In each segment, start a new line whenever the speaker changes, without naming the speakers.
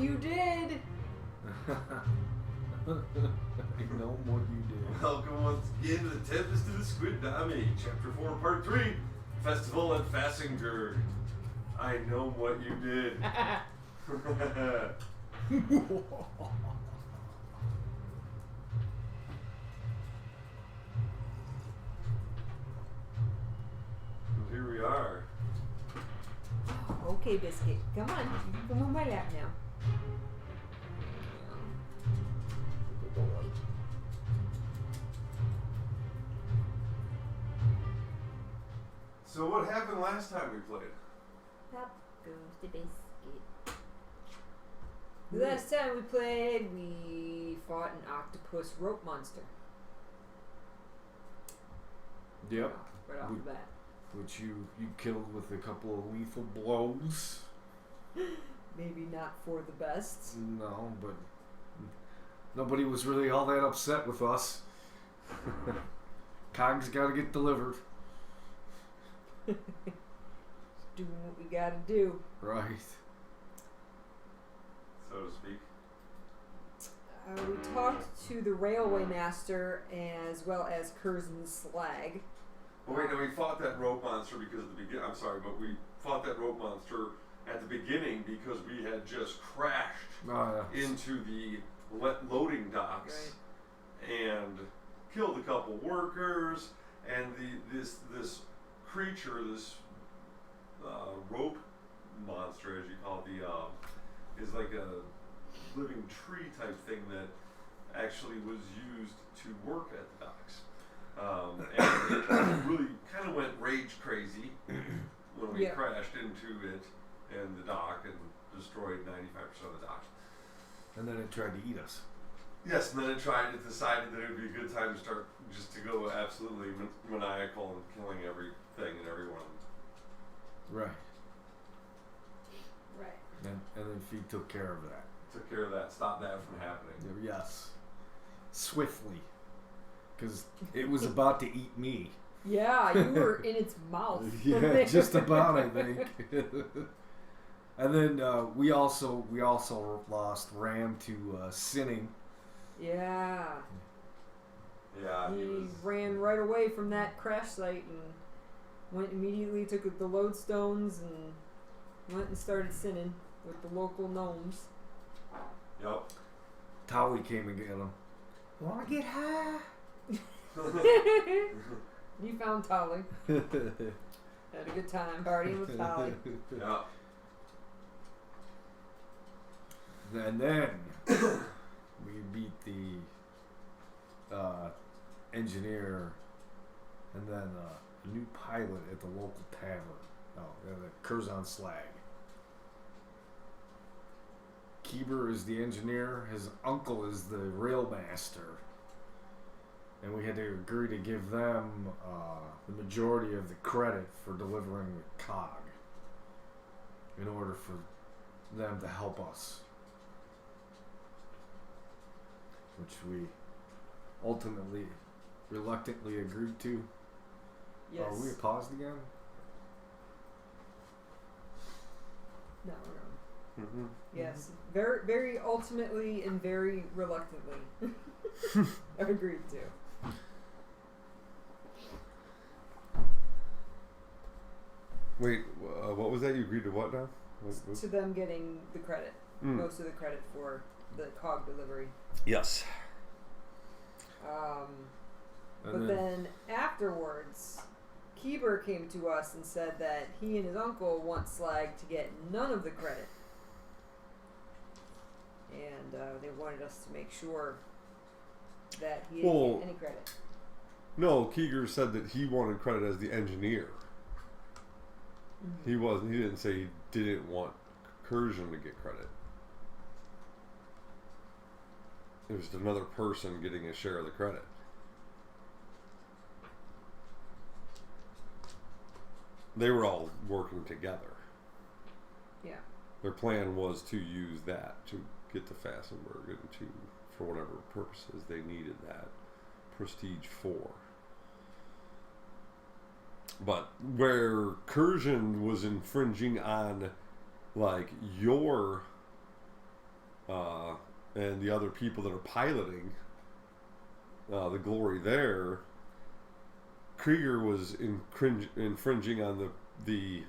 you did.
I know what you did.
Welcome once again to the Tempest of the Tsquidnami, Chapter 4, Part 3, Festival at Fassingerd. I know what you did. Here we are.
Okay, Biscuit. Come on. You can come on my lap now. Good boy.
So what happened last time we played?
Up goes the biscuit. The last time we played, we fought an octopus rope monster.
Yep.
Right off the bat.
Which you killed with a couple of lethal blows.
Maybe not for the best.
No, but nobody was really all that upset with us. Cog's got to get delivered.
Doing what we gotta do.
Right.
So to speak.
We talked to the railway master as well as Curzon's slag.
Oh wait, no, we fought that rope monster because of the beginning. I'm sorry, but we fought that rope monster at the beginning because we had just crashed into the loading docks and killed a couple workers, and this creature, this rope monster, as you call it, is like a living tree type thing that actually was used to work at the docks. And it really kind of went rage crazy when we crashed into it and the dock and destroyed 95% of the dock.
And then it tried to eat us.
Yes, and then it decided that it would be a good time to start just to go absolutely maniacal and killing everything and everyone.
Right.
Right.
And then Feed took care of that.
Took care of that, stopped that from happening.
Yes. Swiftly. Because it was about to eat me.
Yeah, you were in its mouth.
Yeah, just about, I think. And then we also lost Ram to sinning.
Yeah.
Yeah,
he ran right away from that crash site and went immediately, took the lodestones and went and started sinning with the local gnomes.
Yep.
Tolly came and got him. Wanna get high?
You found Tolly. Had a good time partying with Tolly.
Yeah.
And then we beat the engineer and then a new pilot at the local tavern. Oh, yeah, the Curzon Slag. Keeber is the engineer. His uncle is the rail master. And we had to agree to give them the majority of the credit for delivering the cog in order for them to help us. Which we ultimately, reluctantly agreed to.
Yes.
Are we paused again?
No, we're on.
Mm-hmm.
Yes. Very, very ultimately and very reluctantly agreed to.
Wait, what was that? You agreed to what now?
To them getting the credit. Most of the credit for the cog delivery.
Yes.
But then afterwards, Keeber came to us and said that he and his uncle want Slag to get none of the credit. And they wanted us to make sure that he didn't get any credit.
No, Keeger said that he wanted credit as the engineer.
Mm-hmm.
He didn't say he didn't want Curzon to get credit. It was another person getting a share of the credit. They were all working together.
Yeah.
Their plan was to use that to get to Fassenberg and to, for whatever purposes they needed that prestige for. But where Curzon was infringing on like your and the other people that are piloting the Glory there, Krieger was infringing on the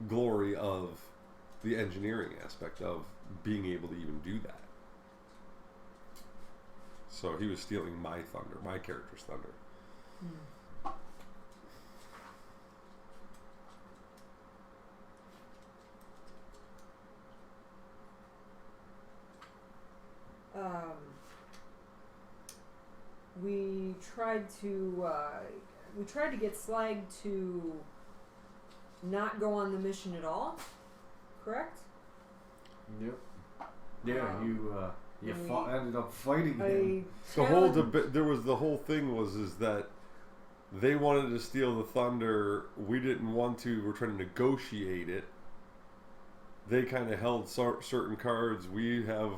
glory of the engineering aspect of being able to even do that. So he was stealing my thunder, my character's thunder.
We tried to get Slag to not go on the mission at all, correct?
Yep. Yeah, you ended up fighting him.
The whole thing was that they wanted to steal the thunder. We didn't want to. We're trying to negotiate it. They kind of held certain cards. We have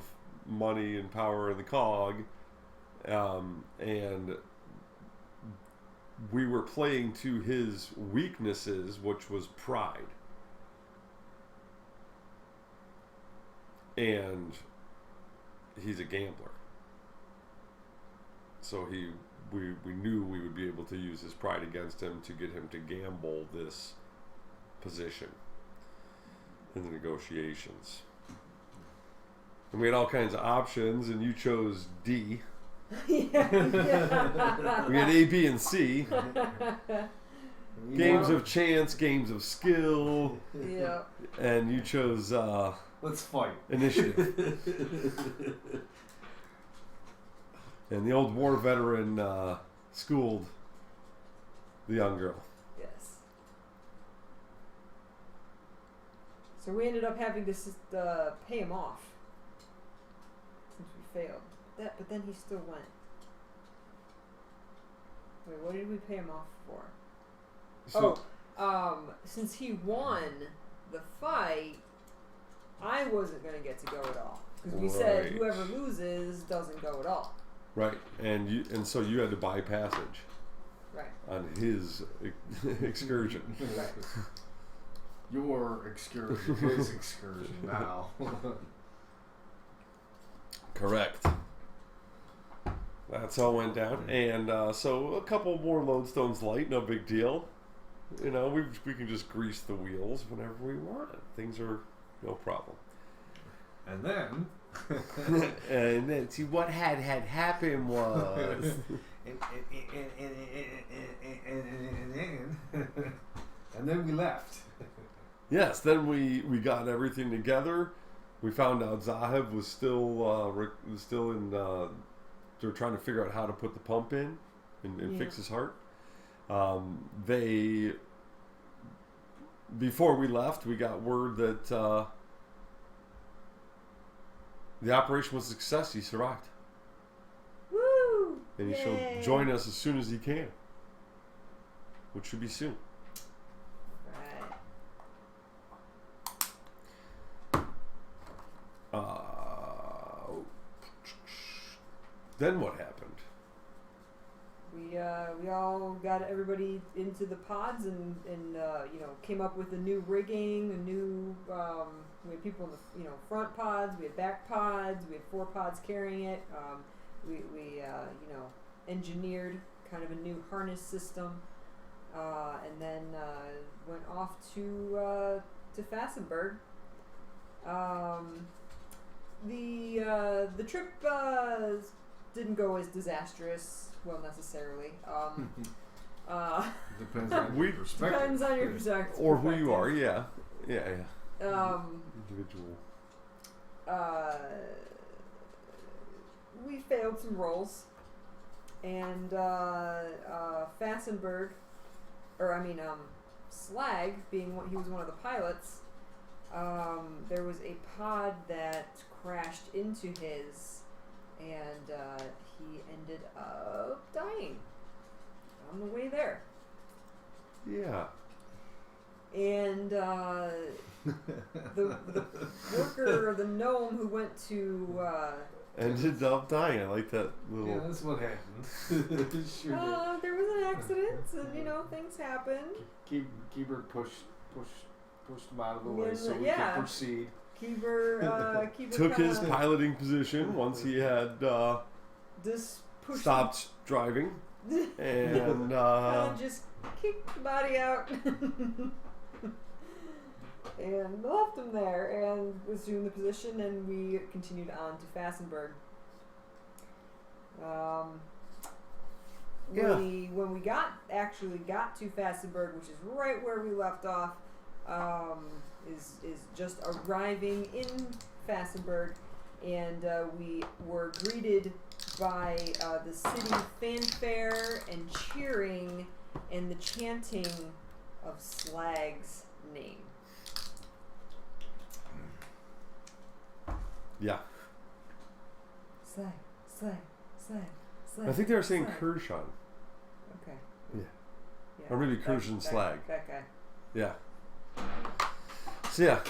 money and power in the cog, and we were playing to his weaknesses, which was pride. And he's a gambler. So we knew we would be able to use his pride against him to get him to gamble this position in the negotiations. And we had all kinds of options, and you chose D.
Yeah.
We had A, B, and C. Games of chance, games of skill.
Yeah.
And you chose
let's fight.
Initiative. And the old war veteran schooled the young girl.
Yes. So we ended up having to pay him off since we failed. But then he still went. Wait, what did we pay him off for?
So,
Since he won the fight, I wasn't going to get to go at all. Because we said whoever loses doesn't go at all.
right, and so you had to buy passage.
Right.
On his excursion.
Right.
Your excursion, his excursion now.
Correct. That's how it went down, and so a couple more lodestones light, no big deal. You know, we can just grease the wheels whenever we want. Things are no problem.
And then,
and then see what had happened was,
and then we left.
yes. Then we got everything together. We found out Zahev was still in. They're trying to figure out how to put the pump in and fix his heart. Before we left, we got word that the operation was a success. He survived.
Woo!
And he
Yay.
shall join us as soon as he can, which should be soon.
Right.
Then what happened?
We all got everybody into the pods and came up with a new rigging, a new we had people in the front pods, we had back pods, we had 4 pods carrying it. We engineered kind of a new harness system, and then went off to Fassenberg. The trip didn't go as disastrous, well, necessarily.
Depends on your perspective.
Depends on your perspective.
Or who you are, yeah. Individual.
We failed some rolls, and Fassenberg, Slag, he was one of the pilots. There was a pod that crashed into his, and he ended up dying on the way there.
Yeah.
And the worker, the gnome who went to
ended up dying. I like that little.
Yeah, that's what happened. Sure.
There was an accident, and things happen.
Keeper pushed him out of the way so we
yeah.
could proceed.
Keeper
took his
kinda
piloting position once he had stopped driving, and
just kicked the body out and left him there and assumed the position, and we continued on to Fassenberg. When we actually got to Fassenberg, which is right where we left off, is just arriving in Fassenberg, and we were greeted by the city fanfare and cheering and the chanting of Slag's name.
Yeah.
Slag.
I think they were saying
Slag.
Kershaw.
Okay.
Yeah. Or maybe Kursion Slag.
That guy.
Yeah. So yeah.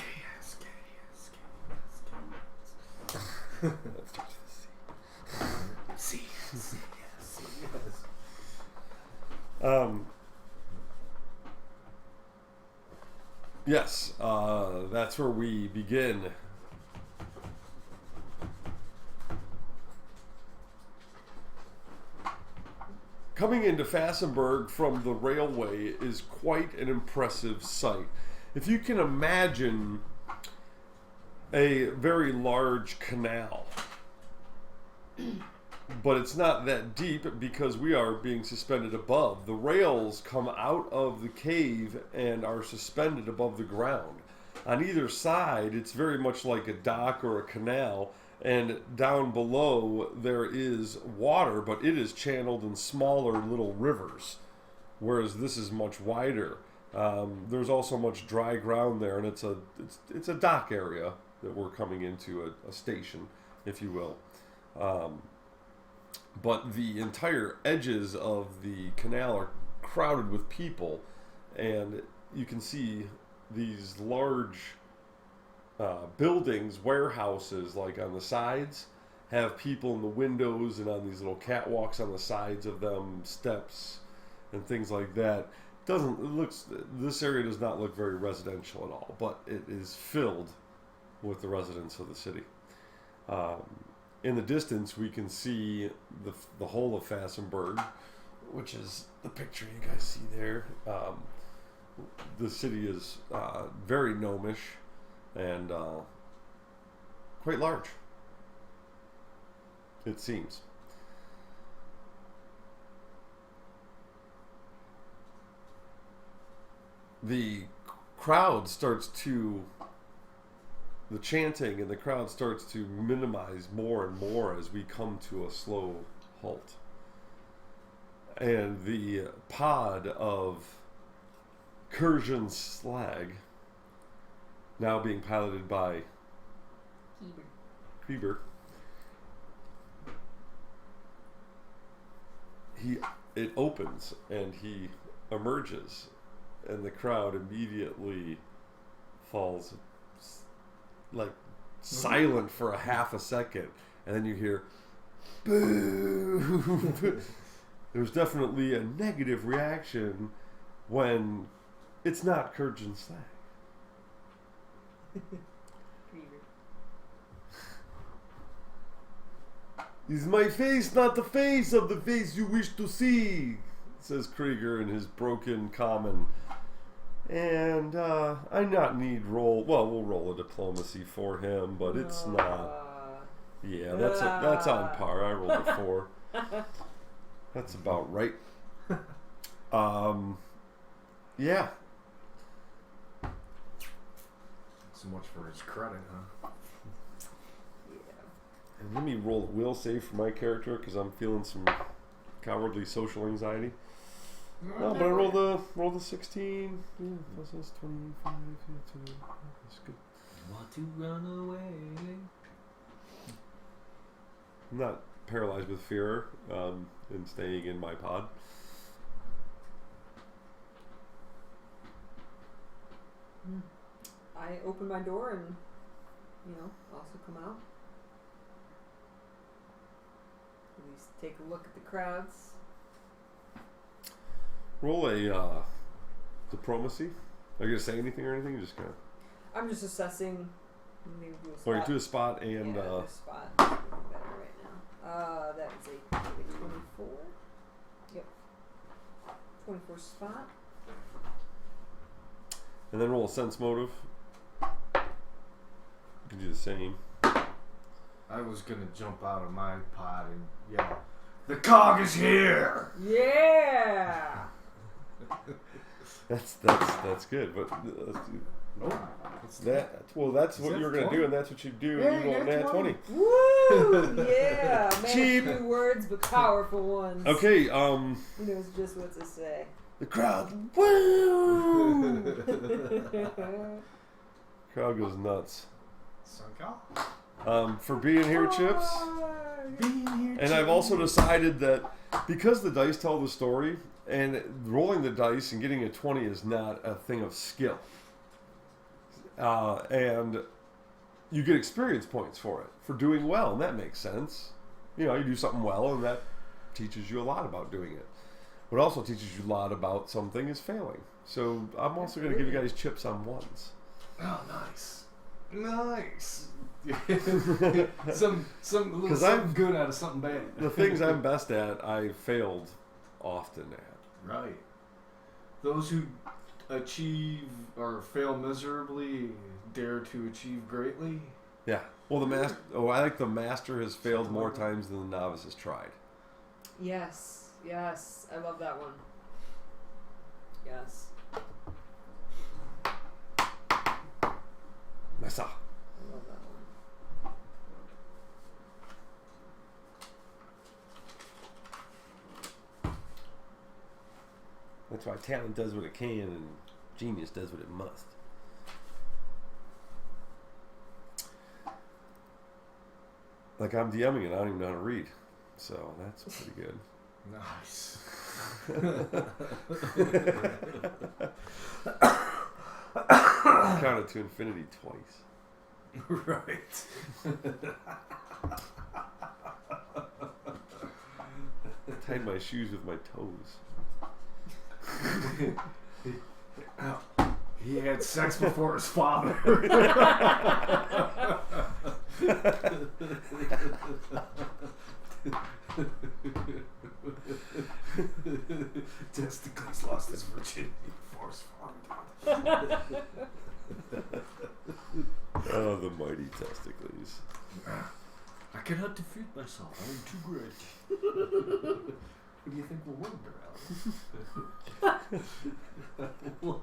Yes, that's where we begin. Coming into Fassenberg from the railway is quite an impressive sight. If you can imagine a very large canal, but it's not that deep because we are being suspended above. The rails come out of the cave and are suspended above the ground. On either side, it's very much like a dock or a canal, and down below there is water, but it is channeled in smaller little rivers, whereas this is much wider. There's also much dry ground there, and it's a dock area that we're coming into, a station, if you will. But the entire edges of the canal are crowded with people, and you can see these large buildings, warehouses, like on the sides, have people in the windows and on these little catwalks on the sides of them, steps and things like that. This area does not look very residential at all, but it is filled with the residents of the city. In the distance, we can see the whole of Fassenberg, which is the picture you guys see there. The city is very gnomish and quite large, it seems. The chanting and the crowd starts to minimize more and more as we come to a slow halt. And the pod of Kursion Slag, now being piloted by Kleber, it opens and he emerges, and the crowd immediately falls like silent for a half a second, and then you hear boo. There's definitely a negative reaction when it's not Kursion Slag. Is my face not the face of the face you wish to see? Says Krieger in his broken common. And I not need roll. Well, we'll roll a diplomacy for him, but it's not. Yeah, that's on par. I rolled a 4. That's about right. Yeah.
So much for his credit, huh?
Yeah. And let me roll a will save for my character because I'm feeling some cowardly social anxiety. No, but I rolled the 16. Yeah, that's 25. Yeah, that's good.
Want to run away?
I'm not paralyzed with fear in staying in my pod.
I open my door and, also come out. At least take a look at the crowds.
Roll a diplomacy. Are you gonna say anything or anything? Just kind of.
I'm just assessing Maybe do a
Or
spot.
you do a spot and
yeah, do a spot. Better right now. That is a 24. Yep. 24 spot.
and then roll a sense motive. You can do the same.
I was gonna jump out of my pod and yell, "The cog is here!"
Yeah.
That's good, but
Nope.
that's what you were gonna do, and that's what you do.
Yeah,
You roll nat 20.
Woo! Yeah. Man,
Cheap.
few words, but powerful ones.
Okay,
He knows just what to say.
the crowd, woo! Crowd goes nuts. For being here, Chips.
Being here,
And I've also decided that because the dice tell the story, and rolling the dice and getting a 20 is not a thing of skill. And you get experience points for it, for doing well, and that makes sense. You know, you do something well, and that teaches you a lot about doing it. But it also teaches you a lot about something is failing. So I'm also going to give you guys chips on ones.
Oh, nice. Nice. some
Because
something good out of something bad.
The things I'm best at, I failed often at.
Right. Those who achieve or fail miserably dare to achieve greatly.
Yeah. Well, I like the master has failed more times than the novice has tried.
Yes. Yes. I love that one. Yes.
Messa.
I love that one.
That's why talent does what it can and genius does what it must. Like I'm DMing it, I don't even know how to read. So that's pretty good.
Nice.
Counted to infinity twice.
Right.
Tied my shoes with my toes.
He had sex before his father. Testicles lost his virginity before his father.
Oh, the mighty testicles.
I cannot defeat myself. I am too great. What do you think will wonder, Al?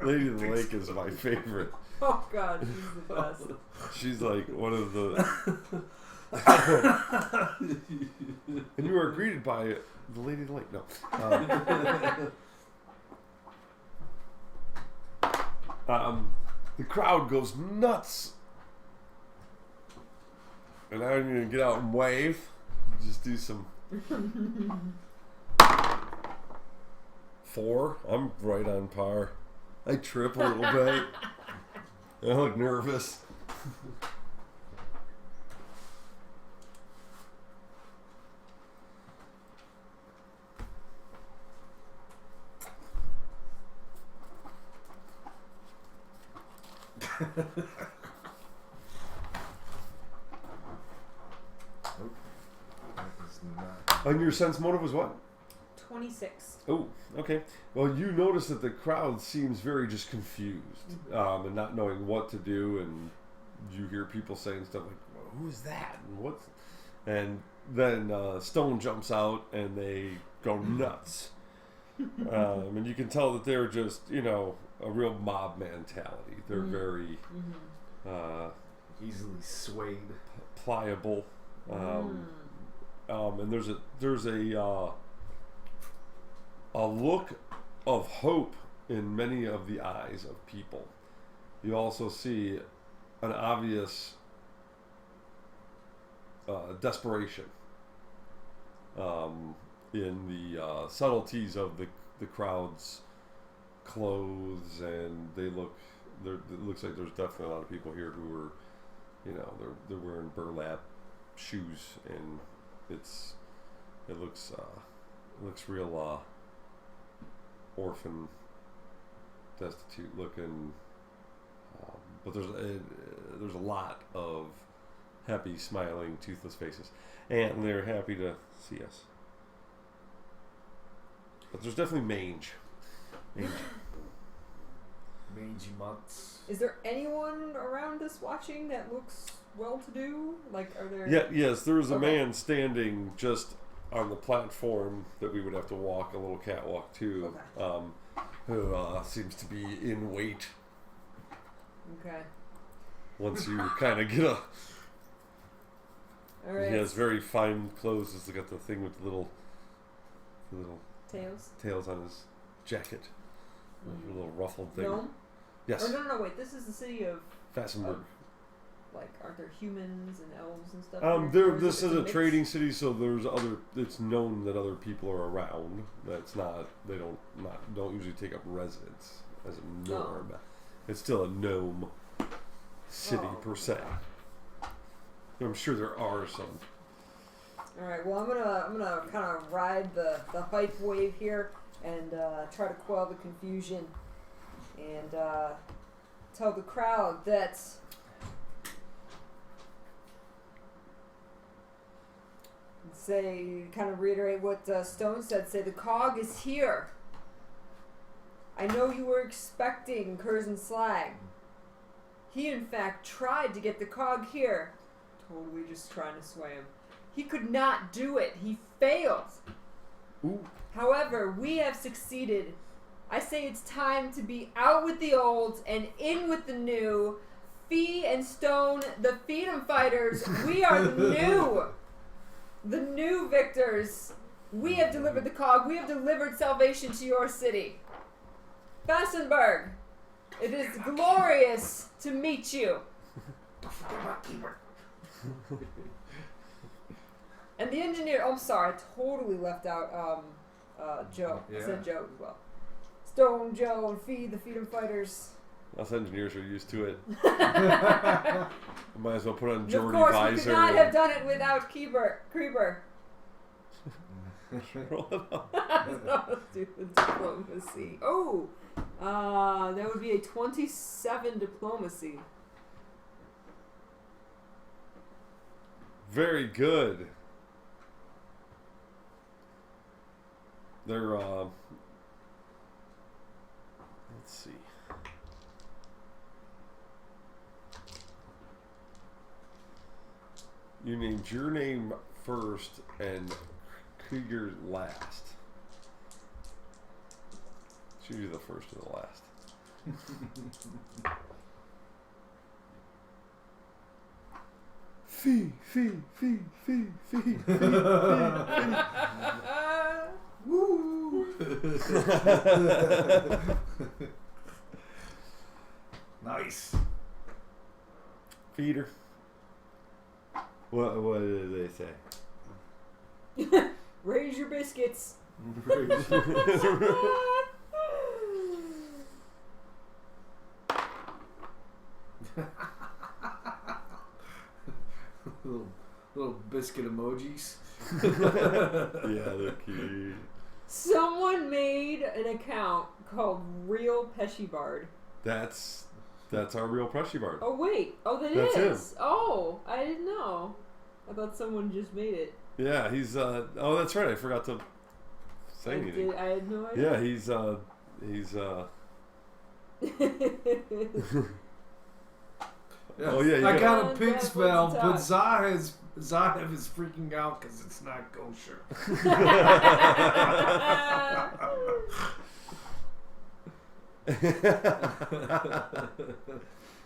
Lady of the Lake is my favorite.
Oh God, she's the best.
She's like one of the. And you are greeted by the Lady of the Lake. No. The crowd goes nuts. And I'm going to get out and wave. Just do some. 4. I'm right on par. I trip a little bit. I look nervous. And your sense motive was what?
26.
Oh, okay. Well, you notice that the crowd seems very just confused and not knowing what to do, and you hear people saying stuff like, well, "Who's that?" and "What's?" And then Stone jumps out, and they go nuts. And you can tell that they're just, a real mob mentality. They're very
easily swayed,
pliable. And there's a look of hope in many of the eyes of people. You also see an obvious desperation in the subtleties of the crowd's clothes, and it looks like there's definitely a lot of people here who are, they're wearing burlap shoes, and it looks real orphan, destitute looking. but there's a lot of happy, smiling, toothless faces, and they're happy to see us. But there's definitely mange.
Mangy months.
Is there anyone around us watching that looks well-to-do? Like, are there?
Yeah, yes, there was a
Okay.
man standing just on the platform that we would have to walk a little catwalk to, who seems to be in weight.
Okay.
Once you kind of get a,
All right.
he has very fine clothes. He's got the thing with the little
Tails.
on his jacket, a little ruffled thing.
Gnome?
Yes,
Or no, wait. This is the city of,
Fassenberg.
like, aren't there humans and elves and stuff? Or
This
it
is a
mix?
trading city, so there's other. It's known that other people are around. That's not. They don't usually take up residence as a norm.
Oh.
It's still a gnome city per se. I'm sure there are some.
All right. Well, I'm gonna kind of ride the hype wave here and try to quell the confusion and tell the crowd that kind of reiterate what Stone said. Say the cog is here. I know you were expecting Curzon Slag. He, in fact, tried to get the cog here. Totally just trying to sway him. He could not do it. He failed.
Ooh.
However, we have succeeded. I say it's time to be out with the old and in with the new. Fee and Stone, the Freedom Fighters, we are the new victors. We have delivered the cog. We have delivered salvation to your city. Fassenberg, it is glorious to meet you. And the engineer, oh, I'm sorry, I totally left out Joe.
Yeah.
I said Joe as well. Stone, Joe, and Fee, the Freedom Fighters.
Us engineers are used to it. Might as well put on
And of
Jordy
course,
visor.
we could not have done it without Creeper.
Roll it up.
Let's do the diplomacy. Oh, that would be a 27 diplomacy.
Very good. They're let's see. You named your name first and Krieger last. It's usually the first or the last. Fee.
Woo! Nice.
Feeder. What did they say?
Raise your biscuits.
little biscuit emojis.
Yeah, they're cute.
Someone made an account called Real Peshibard.
That's our real Prushy Bard.
Oh wait, that
That's
is.
him.
Oh, I didn't know. I thought someone just made it.
Yeah, he's oh, that's right. I forgot to say anything.
I had no idea.
Yeah, he's
Yeah.
Oh, yeah, you
I
got-
got a pig smell, but Zahev is freaking out because it's not kosher.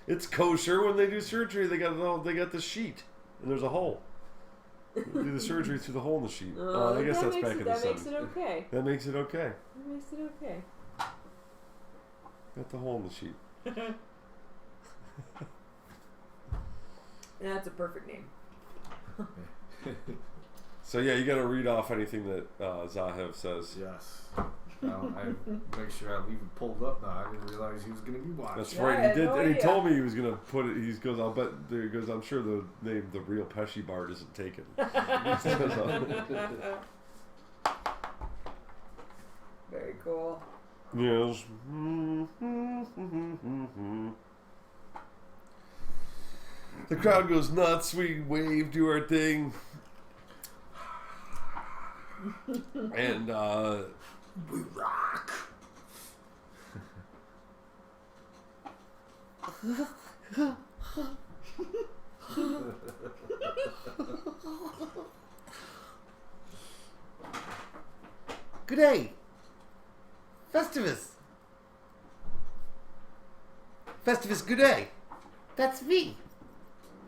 It's kosher when they do surgery. They got the sheet, and there's a hole. They do the surgery through the hole in the sheet. I guess that's back in the
That makes
70s.
it okay.
That makes it okay.
That makes it okay.
Got the hole in the sheet.
That's a perfect name.
So yeah, you got to read off anything that Zahev says.
Yes. I make sure I leave it pulled up now. I didn't realize he was going to be watching.
That's
Yeah,
right.
I
He
had
did,
no
and he
idea.
told me he was gonna put it. He goes, "I'll bet." He goes, "I'm sure the name, the real Pesci Bard, isn't taken."
Very cool.
Yes. The crowd goes nuts. We wave, do our thing. And
We rock.
good day, Festivus. Festivus, good day. That's me.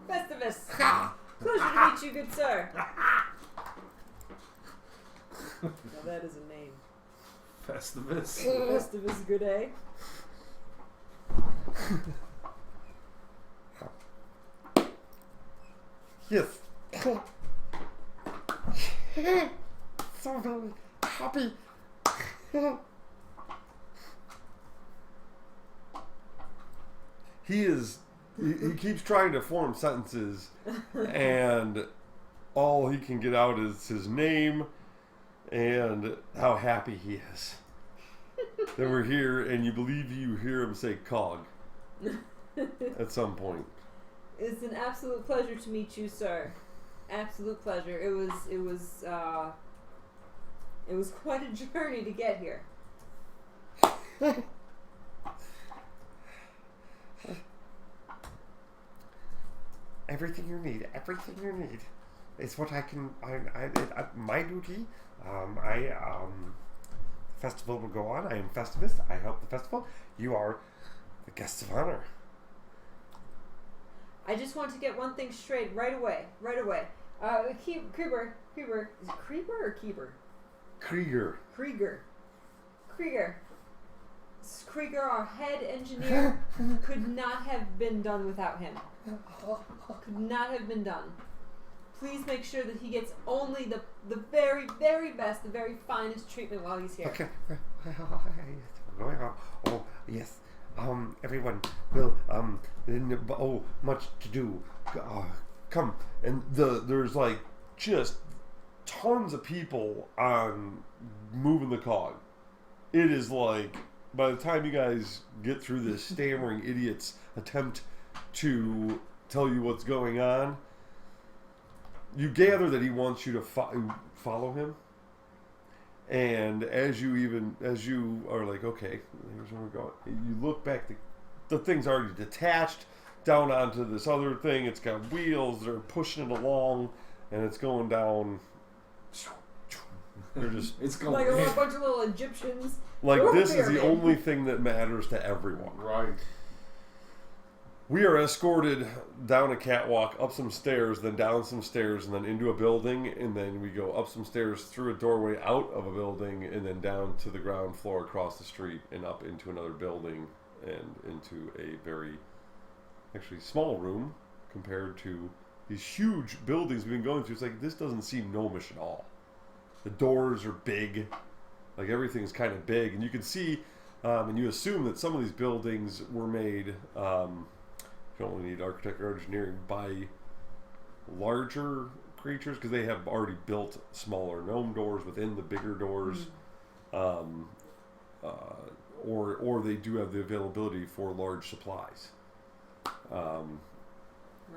Festivus.
Ha!
Pleasure to meet you, good sir. Now that is a name.
Festivus.
Festivus Goudet.
Yes. So very happy. He keeps trying to form sentences, and all he can get out is his name and how happy he is that we're here, and you believe you hear him say "cog" at some point.
It's an absolute pleasure to meet you, sir. Absolute pleasure. It was quite a journey to get here.
Everything you need is what I can. My duty. Festival will go on. I am Festivus. I help the festival. You are the guests of honor.
I just want to get one thing straight right away. Krieger. Is it Krieger or Keeber?
Krieger.
Krieger, our head engineer, could not have been done without him. Could not have been done. Please make sure that he gets only the very, very best, the very finest treatment while he's here.
Okay. Oh, yes. Everyone will, much to do. Come. And there's like just tons of people on moving the cog. It is like, by the time you guys get through this stammering idiot's attempt to tell you what's going on, you gather that he wants you to follow him. And as you are like, okay, here's where we're going, you look back, the thing's already detached down onto this other thing. It's got wheels, they're pushing it along, and it's going down. They're just,
It's going
Like a bunch of little Egyptians.
like,
Or
this is the
pyramid.
only thing that matters to everyone.
right.
We are escorted down a catwalk, up some stairs, then down some stairs, and then into a building, and then we go up some stairs through a doorway out of a building, and then down to the ground floor across the street, and up into another building, and into a very, actually, small room compared to these huge buildings we've been going through. It's like, this doesn't seem gnomish at all. The doors are big, like everything's kind of big, and you can see, and you assume that some of these buildings were made, you don't really need architecture or engineering, by larger creatures, because they have already built smaller gnome doors within the bigger doors, or they do have the availability for large supplies.
Right.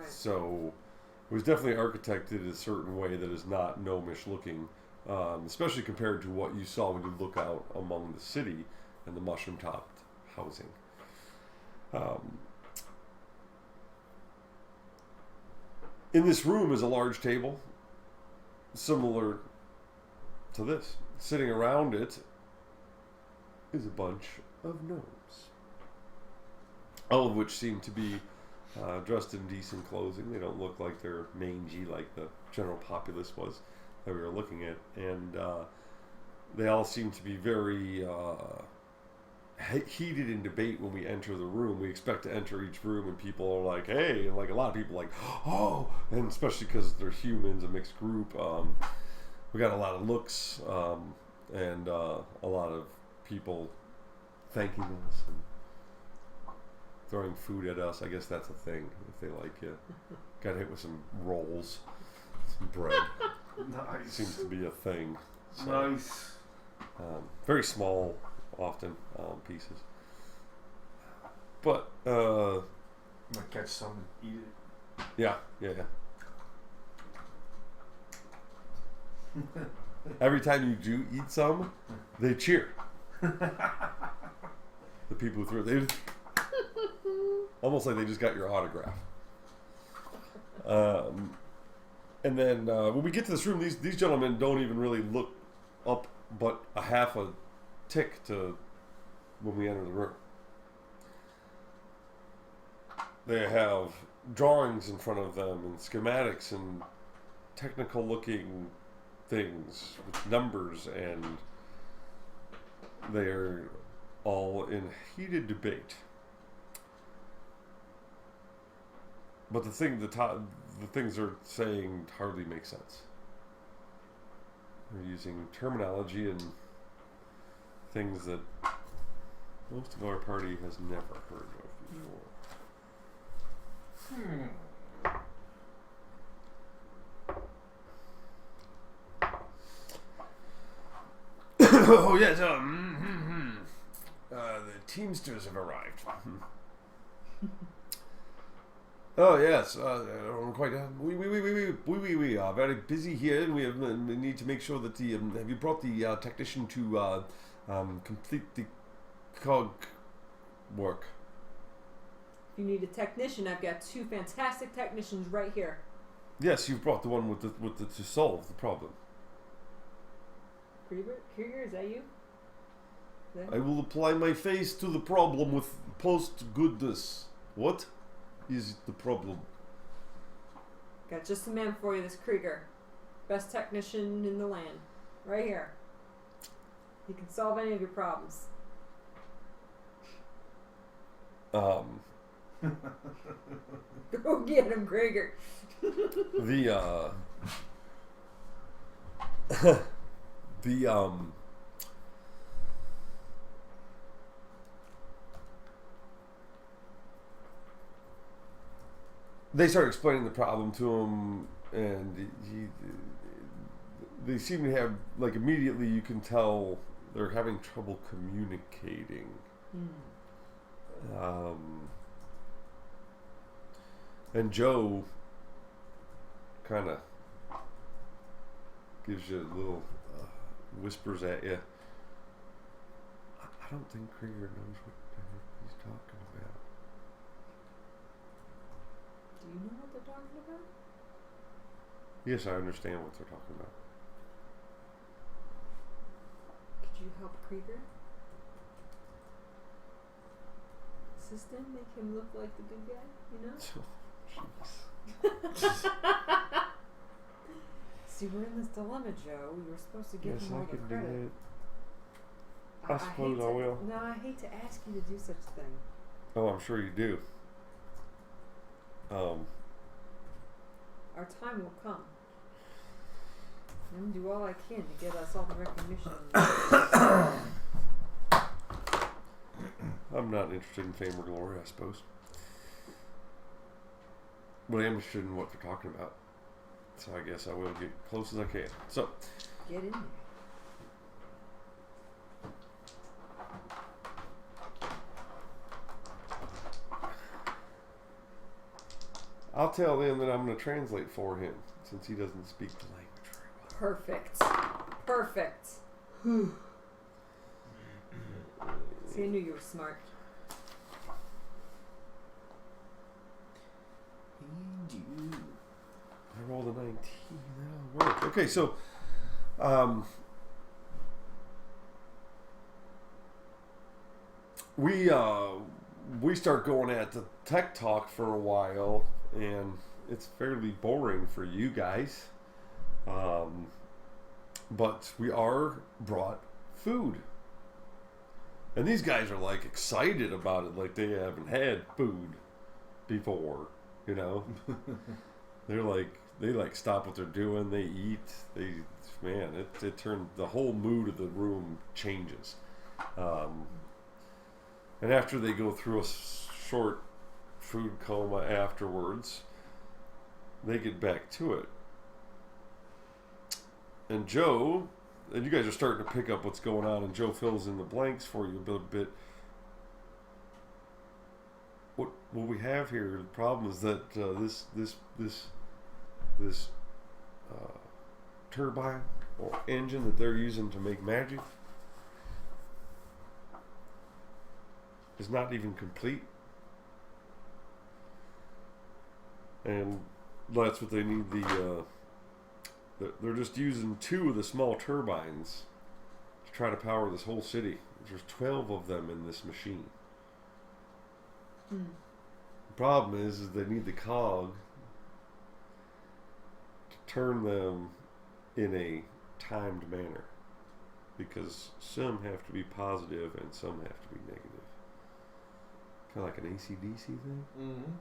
So it was definitely architected in a certain way that is not gnomish looking, especially compared to what you saw when you look out among the city and the mushroom-topped housing. In this room is a large table, similar to this. Sitting around it is a bunch of gnomes, all of which seem to be dressed in decent clothing. They don't look like they're mangy like the general populace was that we were looking at, and they all seem to be very heated in debate when we enter the room. We expect to enter each room and people are like, hey, and like a lot of people are like, oh, and especially because they're humans, a mixed group. We got a lot of looks and a lot of people thanking us and throwing food at us. I guess that's a thing if they like you. Got hit with some rolls, some bread.
Nice.
Seems to be a thing. So,
Nice.
very small, often pieces. But
Might catch some and eat it.
Yeah. Every time you do eat some, they cheer. The people who threw it, they almost like they just got your autograph. And then when we get to this room, these gentlemen don't even really look up but a half a tick to when we enter the room. They have drawings in front of them and schematics and technical looking things with numbers, and they're all in heated debate. But the things they're saying hardly make sense. They're using terminology and things that most of our party has never heard of before. Oh yes, the Teamsters have arrived. Oh yes, quite. We are very busy here, and we need to make sure that the. Have you brought the technician to complete the cog work?
If you need a technician, I've got 2 fantastic technicians right here.
Yes, you've brought the one with the to solve the problem.
Krieger, is that you?
I will apply my face to the problem with post goodness. What is the problem?
Got just the man for you, this Krieger. Best technician in the land. Right here. He can solve any of your problems.
Go
get him, Krieger.
They start explaining the problem to him, and they seem to have, like, immediately you can tell they're having trouble communicating. And Joe kind of gives you a little whispers at you. I don't think Krieger knows what the heck he's talking about.
Do you know what they're talking about?
Yes, I understand what they're talking about.
Could you help Krieger? Assist him, make him look like the good guy, you know? See, we're in this dilemma, Joe. You were supposed to give him all the credit.
I suppose I will.
No, I hate to ask you to do such a thing.
Oh, I'm sure you do.
Our time will come. I'm going to do all I can to get us all the recognition.
I'm not interested in fame or glory, I suppose. But I am interested in what they're talking about. So I guess I will get close as I can. So,
get in there.
I'll tell them that I'm going to translate for him, since he doesn't speak the language very well.
Perfect. See, I knew you were smart.
I rolled a 19. That'll work. Okay, so we start going at the tech talk for a while, and it's fairly boring for you guys. But we are brought food. And these guys are like excited about it, like they haven't had food before, you know. They stop what they're doing, they eat, it turned, the whole mood of the room changes. And after they go through a short food coma afterwards, they get back to it. And Joe, and you guys are starting to pick up what's going on, and Joe fills in the blanks for you a bit. what we have here, the problem is that this turbine or engine that they're using to make magic is not even complete. And that's what they need. They're just using 2 of the small turbines to try to power this whole city. There's 12 of them in this machine. The problem is they need the cog to turn them in a timed manner, because some have to be positive and some have to be negative. Kind of like an AC/DC thing.
Mm-hmm.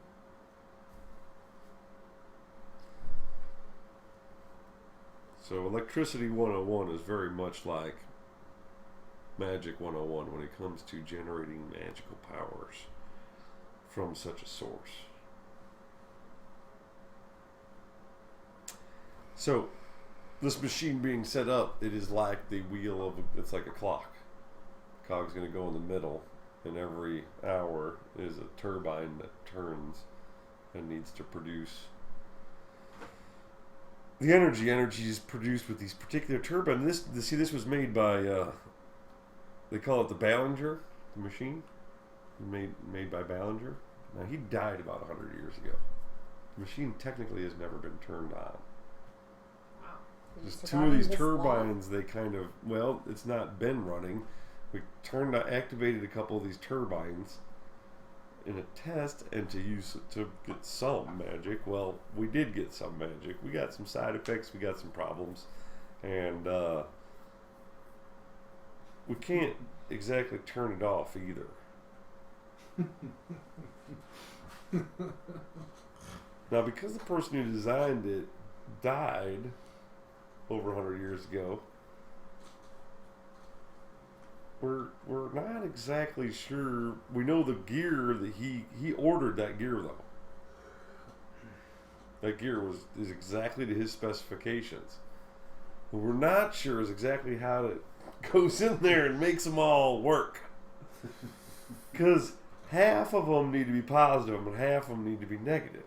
So Electricity 101 is very much like Magic 101 when it comes to generating magical powers from such a source. So this machine being set up, it is like the wheel of it's like a clock. The cog's going to go in the middle, and every hour is a turbine that turns and needs to produce the energy. Energy is produced with these particular turbines. This was made by they call it the Ballinger, the machine made by Ballinger. Now, he died about 100 years ago. The machine technically has never been turned on.
Wow.
Just 2 of these turbines, they kind of, well, it's not been running. We activated a couple of these turbines in a test and to use it to get some magic. Well, we did get some magic. We got some side effects. We got some problems. And we can't exactly turn it off either. Now, because the person who designed it died over 100 years ago, we're not exactly sure. We know the gear that he ordered that gear though. That gear is exactly to his specifications. What we're not sure is exactly how it goes in there and makes them all work. Because half of them need to be positive and half of them need to be negative.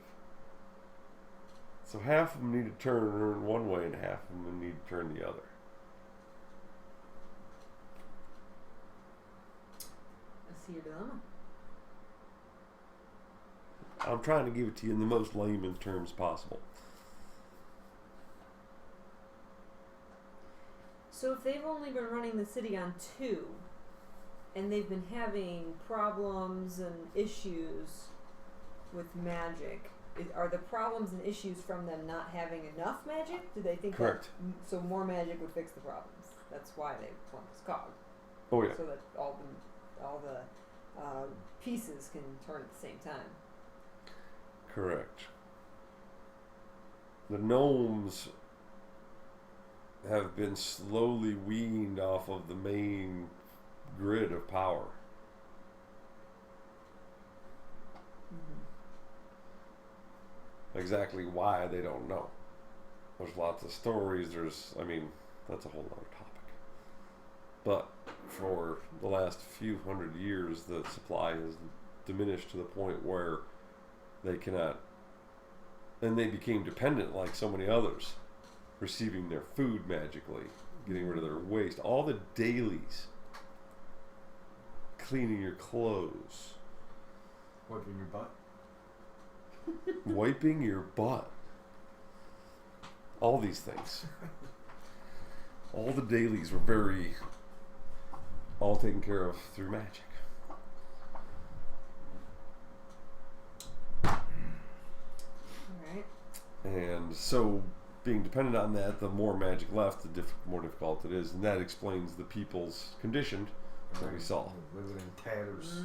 So half of them need to turn one way and half of them need to turn the other.
I see your dilemma.
I'm trying to give it to you in the most layman terms possible.
So if they've only been running the city on 2, and they've been having problems and issues with magic, are the problems and issues from them not having enough magic? Do they think
Correct.
that so more magic would fix the problems? That's why they want this cog.
Oh yeah.
So that all the pieces can turn at the same time.
Correct. The gnomes have been slowly weaned off of the main grid of power. Exactly why, they don't know. There's lots of stories. That's a whole other topic. But for the last few hundred years, the supply has diminished to the point where they cannot, and they became dependent like so many others, receiving their food magically, getting rid of their waste, all the dailies, cleaning your clothes,
Wiping your butt.
wiping your butt, all these things. All the dailies were all taken care of through magic.
Alright.
And so, being dependent on that, the more magic left, the more difficult it is, and that explains the people's condition that we saw.
Living in tatters.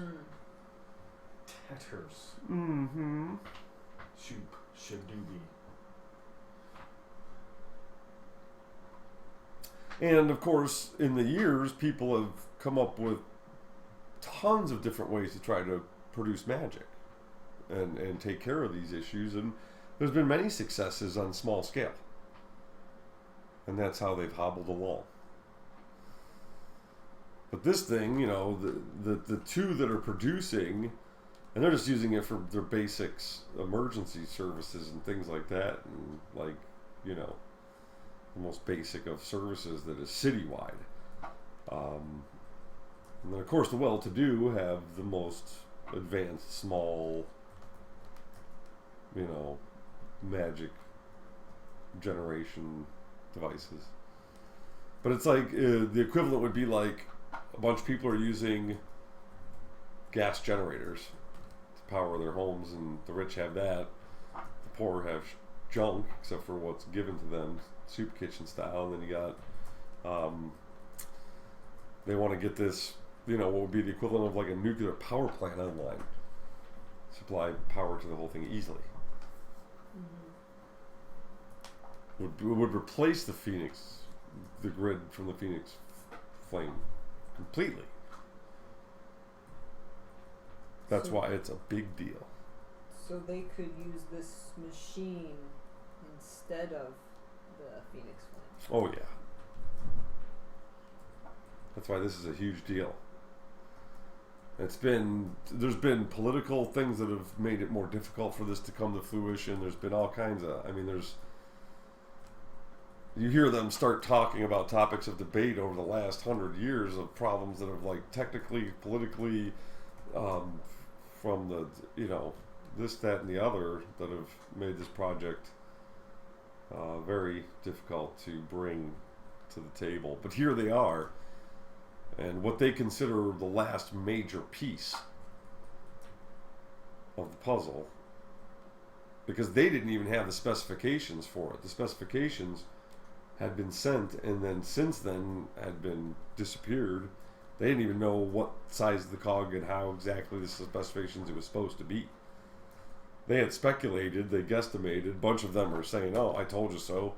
Tatters.
Mm-hmm.
Shoop. Shadoobie.
And of course, in the years, people have come up with tons of different ways to try to produce magic and take care of these issues, and there's been many successes on small scale. And that's how they've hobbled along. But this thing, the 2 that are producing And they're just using it for their basics, emergency services and things like that, and like, you know, the most basic of services that is citywide. And then of course the well-to-do have the most advanced small, you know, magic generation devices. But it's like the equivalent would be like a bunch of people are using gas generators to power their homes, and the rich have that. The poor have junk, except for what's given to them, soup kitchen style. And then you got, they want to get this, you know, what would be the equivalent of like a nuclear power plant online. Supply power to the whole thing easily. Would replace the Phoenix, the grid from the Phoenix flame completely. That's why it's a big deal.
So they could use this machine instead of the Phoenix flame.
Oh yeah. That's why this is a huge deal. There's been political things that have made it more difficult for this to come to fruition. There's been all kinds of, you hear them start talking about topics of debate over the last 100 years of problems that have, like, technically, politically, from the, you know, this, that, and the other that have made this project very difficult to bring to the table. But here they are, and what they consider the last major piece of the puzzle, because they didn't even have the specifications for it. The specifications had been sent, and then since then had been disappeared. They didn't even know what size of the cog and how exactly the specifications it was supposed to be. They had speculated, they guesstimated. A bunch of them are saying, "Oh, I told you so."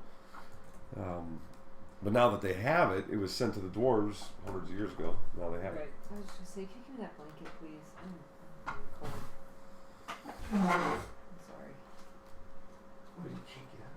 But now that they have it, it was sent to the dwarves hundreds of years ago. Now they have it.
Right. I was just gonna say, can you give me that blanket, please? I'm cold. I'm sorry.
What, you can't get out?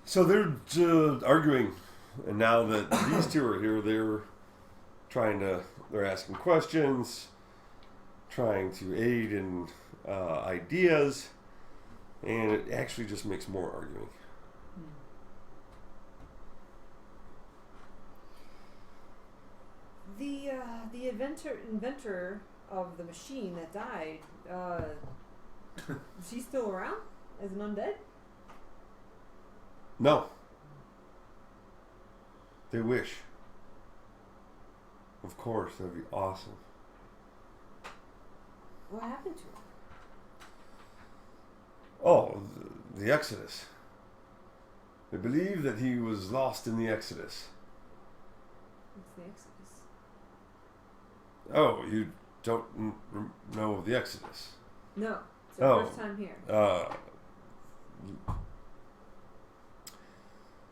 So they're arguing, and now that these two are here, they're asking questions, trying to aid in ideas, and it actually just makes more arguing.
The inventor of the machine that died, is he still around as an undead?
No. They wish. Of course, that'd be awesome.
What happened to him?
Oh, the Exodus. They believe that he was lost in the Exodus.
What's the Exodus?
Oh, you don't know of the Exodus?
No. It's our first time here.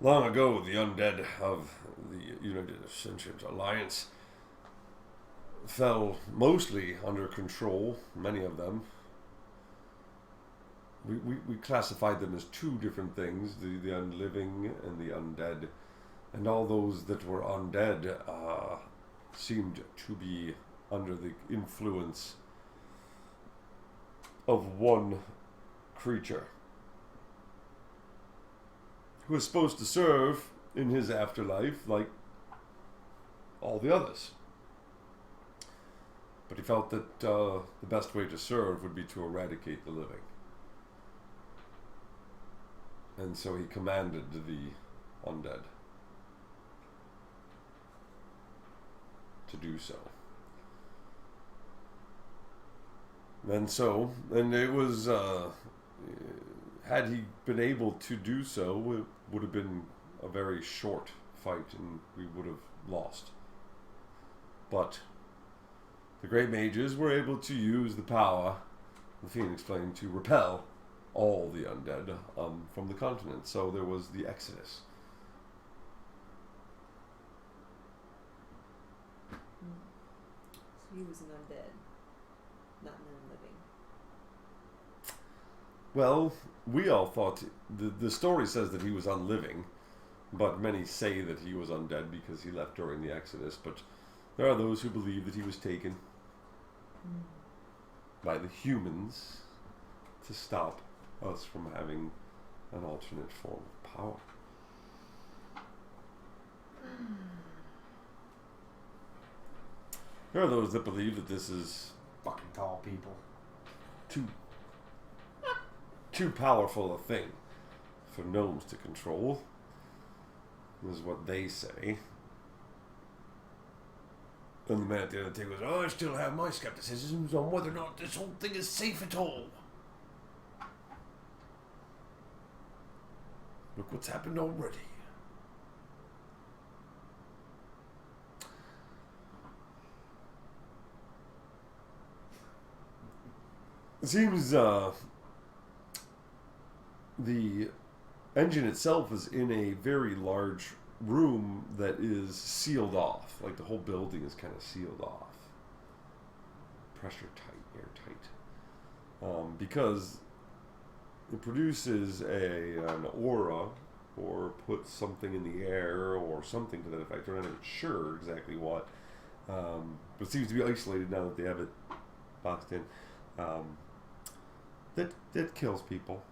Long ago, the undead of the United Ascensions Alliance fell mostly under control, many of them. We classified them as two different things, the unliving and the undead. And all those that were undead seemed to be under the influence of one creature who was supposed to serve in his afterlife like all the others. But he felt that the best way to serve would be to eradicate the living. And so he commanded the undead to do so. And it was, had he been able to do so, it would have been a very short fight and we would have lost. But the great mages were able to use the power of the Phoenix Flame to repel all the undead from the continent. So there was the Exodus.
So he was an undead, not an unliving.
Well, we all thought, the story says that he was unliving, but many say that he was undead because he left during the Exodus. But there are those who believe that he was taken by the humans to stop us from having an alternate form of power. There are those that believe that this is
Fucking tall people.
too powerful a thing for gnomes to control, is what they say. And the man at the end of the table goes, "Oh, I still have my skepticisms on whether or not this whole thing is safe at all. Look what's happened already." It seems the engine itself is in a very large room that is sealed off. Like the whole building is kind of sealed off. Pressure tight, airtight. Because it produces an aura or puts something in the air or something to that effect. We're not even sure exactly what. But it seems to be isolated now that they have it boxed in. That kills people.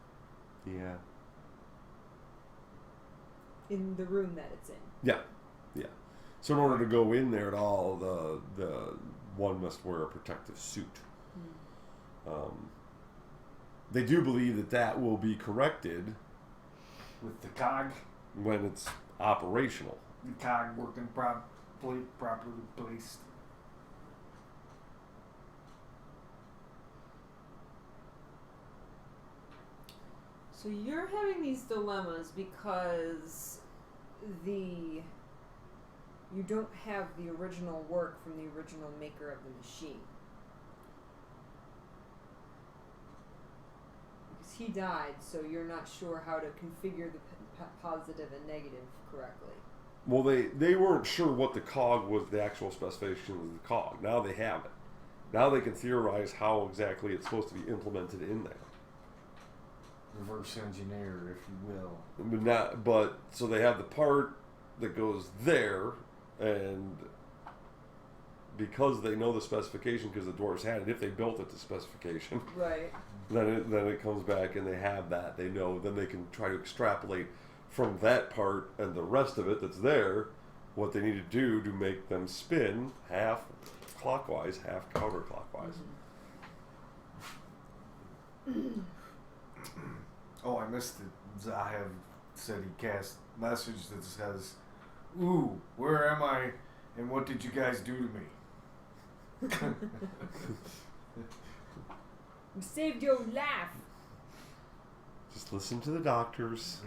Yeah.
In the room that it's in.
Yeah. So in order to go in there at all, the one must wear a protective suit. They do believe that will be corrected
With the cog.
when it's operational.
The cog working properly placed.
So you're having these dilemmas because you don't have the original work from the original maker of the machine. Because he died, so you're not sure how to configure the positive and negative correctly.
Well, they weren't sure what the cog was, the actual specification of the cog. Now they have it. Now they can theorize how exactly it's supposed to be implemented in there.
Reverse engineer, if you will.
But so they have the part that goes there, and because they know the specification, because the dwarves had it, if they built it to specification,
Right.
then it comes back and they have that. They know. Then they can try to extrapolate from that part and the rest of it that's there what they need to do to make them spin half clockwise, half counterclockwise.
Mm-hmm.
Oh, I missed it. Zahav said he cast message that says, "Ooh, where am I? And what did you guys do to me?"
You saved your life.
Just listen to the doctors.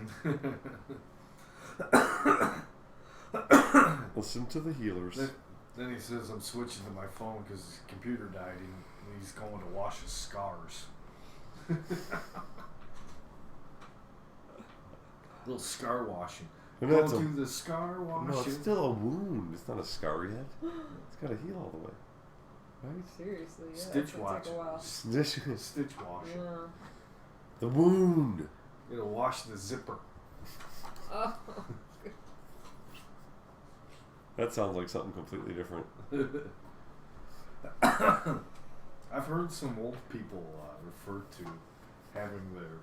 Listen to the healers.
Then he says, "I'm switching to my phone because his computer died and he's going to wash his scars." Little scar washing.
And
Go
that's
do the scar washing.
No, it's still a wound. It's not a scar yet. It's got to heal all the way. Right?
Seriously, yeah.
Stitch
Take a
washing.
while.
Stitch washing.
Yeah.
The wound.
It'll wash the zipper.
Oh.
That sounds like something completely different.
I've heard some old people refer to having their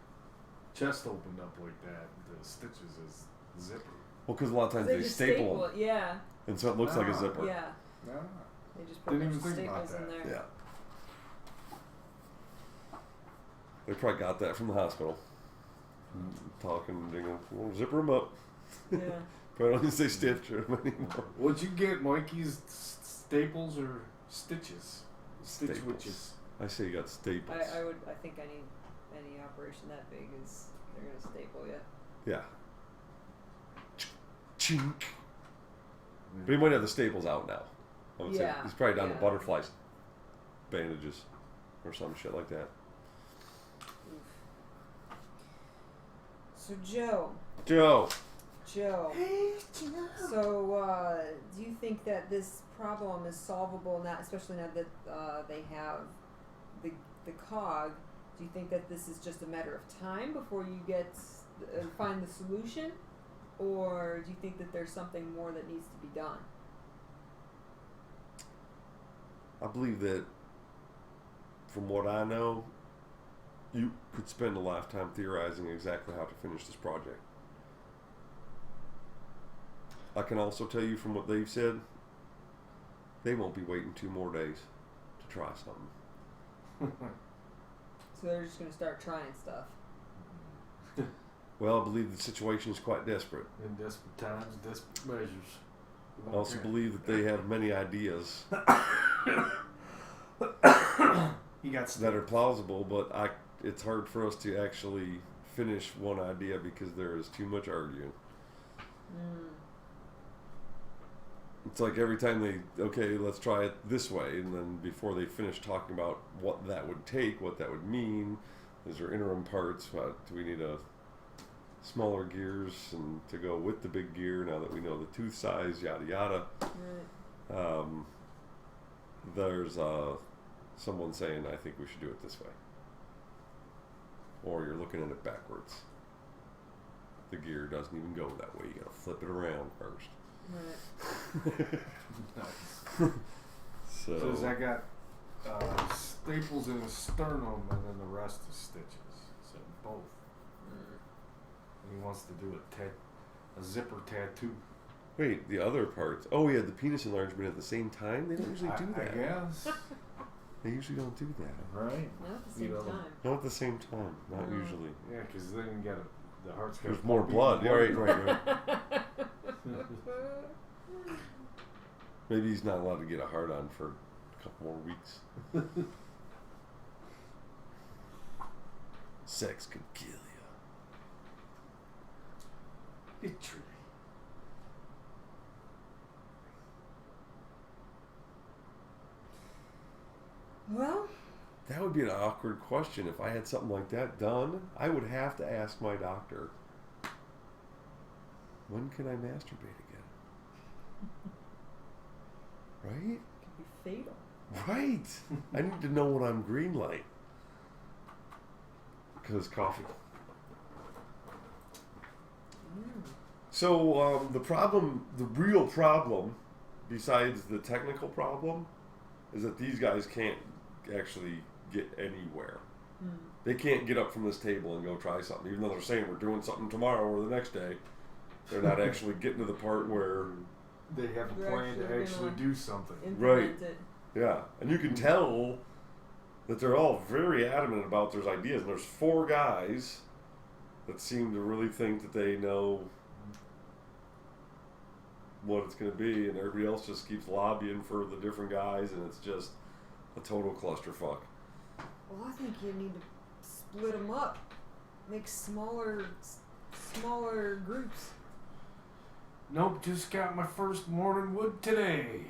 chest opened up like that, the stitches as zipper.
Well, because a lot of times they
just
staple them.
it, yeah.
And so it looks like a zipper.
Yeah.
Ah.
They just put a bunch of staples in there.
Yeah. They probably got that from the hospital. Talking, we'll zipper them up.
Yeah.
Probably don't even say stitcher them anymore.
Would you get Mikey's staples or stitches? Stitch
Staples.
witches.
I say you got staples.
I think any operation that big is they're gonna staple you.
Yeah. Chink. But he might have the staples out now. I would say he's probably down to butterfly bandages or some shit like that.
So Joe.
Hey, Joe.
So do you think that this problem is solvable now, especially now that they have the cog? Do you think that this is just a matter of time before you get find the solution, or do you think that there's something more that needs to be done?
I believe that, from what I know, you could spend a lifetime theorizing exactly how to finish this project. I can also tell you from what they've said, they won't be waiting 2 more days to try something.
So they're just going to start trying stuff.
Well, I believe the situation is quite desperate.
In desperate times, desperate measures.
I also believe that they have many ideas that are plausible, but it's hard for us to actually finish one idea because there is too much arguing. It's like every time let's try it this way, and then before they finish talking about what that would take, what that would mean, is there interim parts? Do we need smaller gears and to go with the big gear now that we know the tooth size, yada yada. Right. There's someone saying, I think we should do it this way. Or you're looking at it backwards. The gear doesn't even go that way. You gotta flip it around first.
Right.
Nice. So I got staples in the sternum, and then the rest is stitches. So both. And he wants to do a zipper tattoo.
Wait, the other parts. Oh yeah, the penis enlargement at the same time. They don't usually do that.
I guess.
They usually don't do that.
Right.
Not at the same time.
Not at the same time. Not usually.
Yeah, because then you got the heart's got.
There's more blood. Yeah, right. Maybe he's not allowed to get a hard on for a couple more weeks. Sex could kill you.
Literally.
Well,
that would be an awkward question. If I had something like that done, I would have to ask my doctor, when can I masturbate again? Right?
it could be fatal.
Right. I need to know when I'm green light. Because coffee. So the real problem, besides the technical problem, is that these guys can't actually get anywhere. They can't get up from this table and go try something, even though they're saying we're doing something tomorrow or the next day. They're not actually getting to the part where
they have a plan to actually do something.
Right. Yeah, and you can tell that they're all very adamant about their ideas. And there's 4 guys that seem to really think that they know what it's going to be, and everybody else just keeps lobbying for the different guys, and it's just a total clusterfuck.
Well, I think you need to split them up, make smaller groups.
Nope, just got my first morning wood today.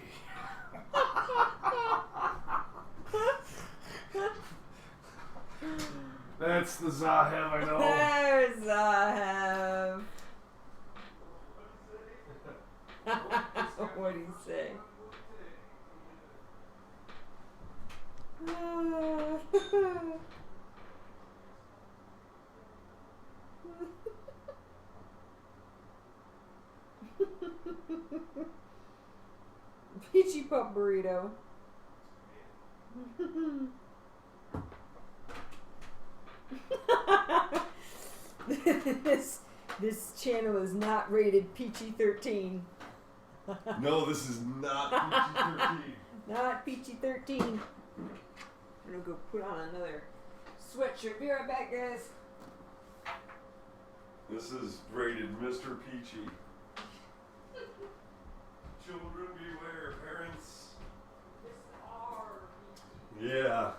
That's the Zahev I know.
There's Zahev. What do you say? Peachy Pup Burrito. This channel is not rated PG-13.
No, this is not PG-13.
Not PG-13. I'm gonna go put on another sweatshirt. Be right back, guys.
This is rated Mr. Peachy. Children beware, parents. Yeah.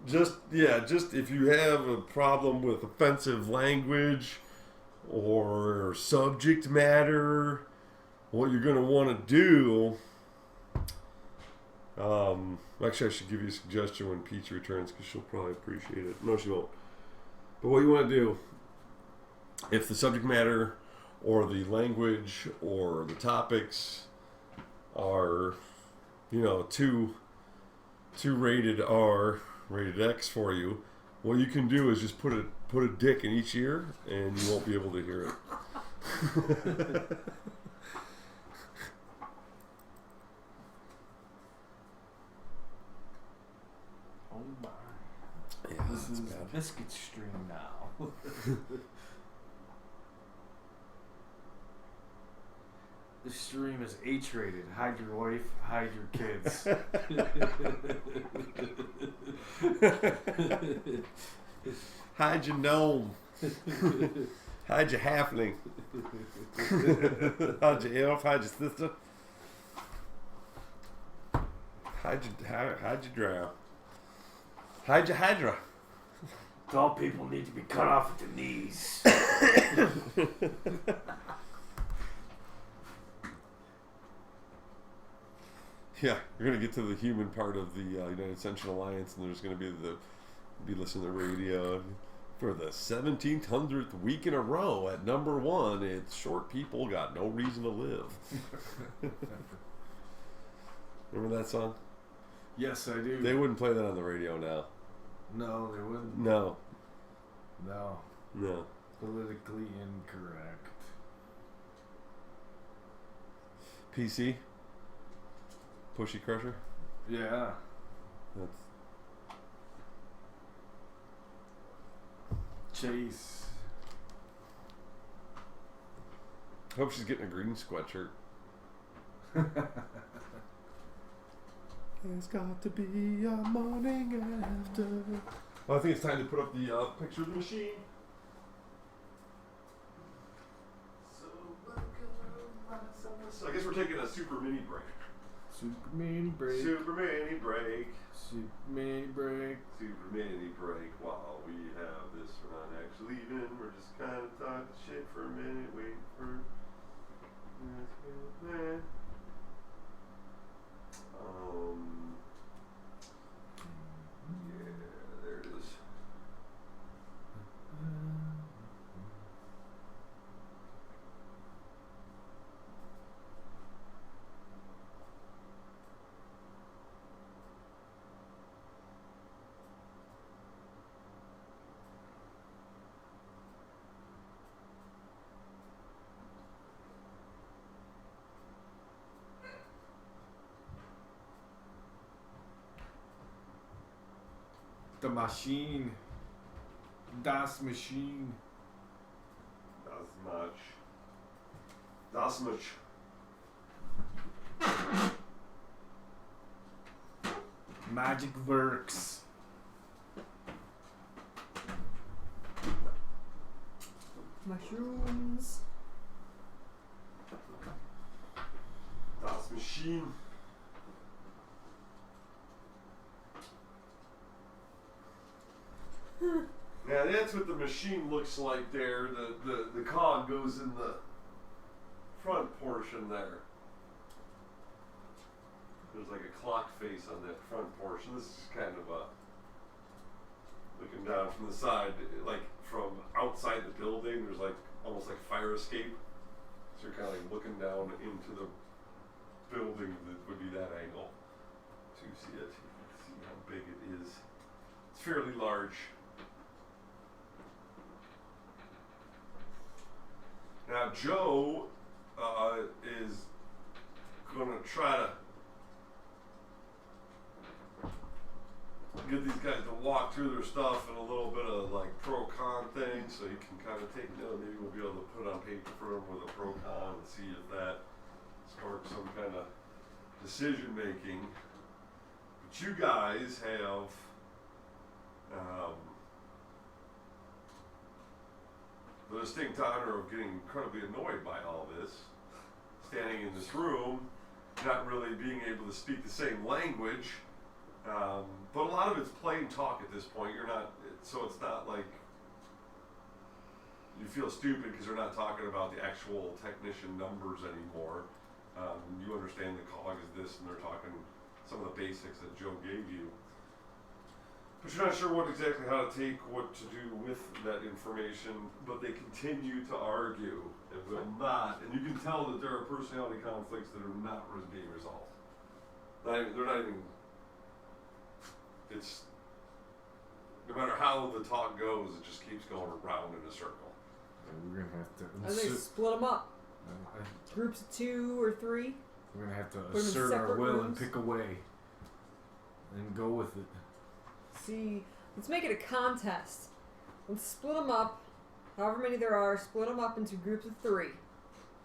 Just if you have a problem with offensive language or subject matter, what you're going to want to do. Actually, I should give you a suggestion when Peach returns because she'll probably appreciate it. No, she won't. But what you want to do, if the subject matter or the language or the topics are, too rated R, rated X for you, what you can do is just put a dick in each ear and you won't be able to hear it.
Oh my.
Yeah,
This is
bad.
biscuit stream now. This stream is H-rated. Hide your wife, hide your kids.
Hide your gnome. Hide your halfling. Hide your elf, hide your sister. Hide your drow. Hide your hydra.
Tall people need to be cut off at the knees.
Yeah, you're gonna get to the human part of the United Central Alliance, and there's gonna be listening to the radio for the 1700th week in a row. At number one, it's short people got no reason to live. Remember that song?
Yes, I do.
They wouldn't play that on the radio now.
No, they wouldn't.
No.
Politically incorrect.
PC? Pushy Crusher?
Yeah.
That's
Chase.
Hope she's getting a green sweatshirt. There's got to be a morning after. Well, I think it's time to put up the picture of the machine.
So I guess we're taking a super mini break.
Super mini break.
Super mini break.
Super mini break.
Super mini break. While we have this, we're not actually leaving. We're just kind of talking shit for a minute, waiting for. Yeah, there it is.
The machine. Das Machine.
Das much.
Magic works.
Mushrooms.
Das Machine. Yeah, that's what the machine looks like there. The cog goes in the front portion there. There's like a clock face on that front portion. This is kind of a looking down from the side, like from outside the building. There's like almost like fire escape. So you're kind of like looking down into the building that would be that angle to see it. You can see how big it is. It's fairly large. Now Joe is going to try to get these guys to walk through their stuff and a little bit of like pro-con thing, so you can kind of take note. Maybe we'll be able to put on paper for them with a pro-con and see if that sparks some kind of decision making. But you guys have the distinct honor of getting incredibly annoyed by all this, standing in this room, not really being able to speak the same language, but a lot of it's plain talk at this point. You're not, so it's not like you feel stupid because they're not talking about the actual technician numbers anymore. You understand the cog is this, and they're talking some of the basics that Joe gave you. But you're not sure how to take, what to do with that information, but they continue to argue and will not. And you can tell that there are personality conflicts that are not being resolved. They're not even, it's, no matter how the talk goes, it just keeps going around in a circle.
And we're going to have to...
I think split them up. Groups of 2 or 3.
We're going to have to assert our will and pick a way. And go with it.
See, let's make it a contest. Let's split them up, however many there are, split them up into groups of 3.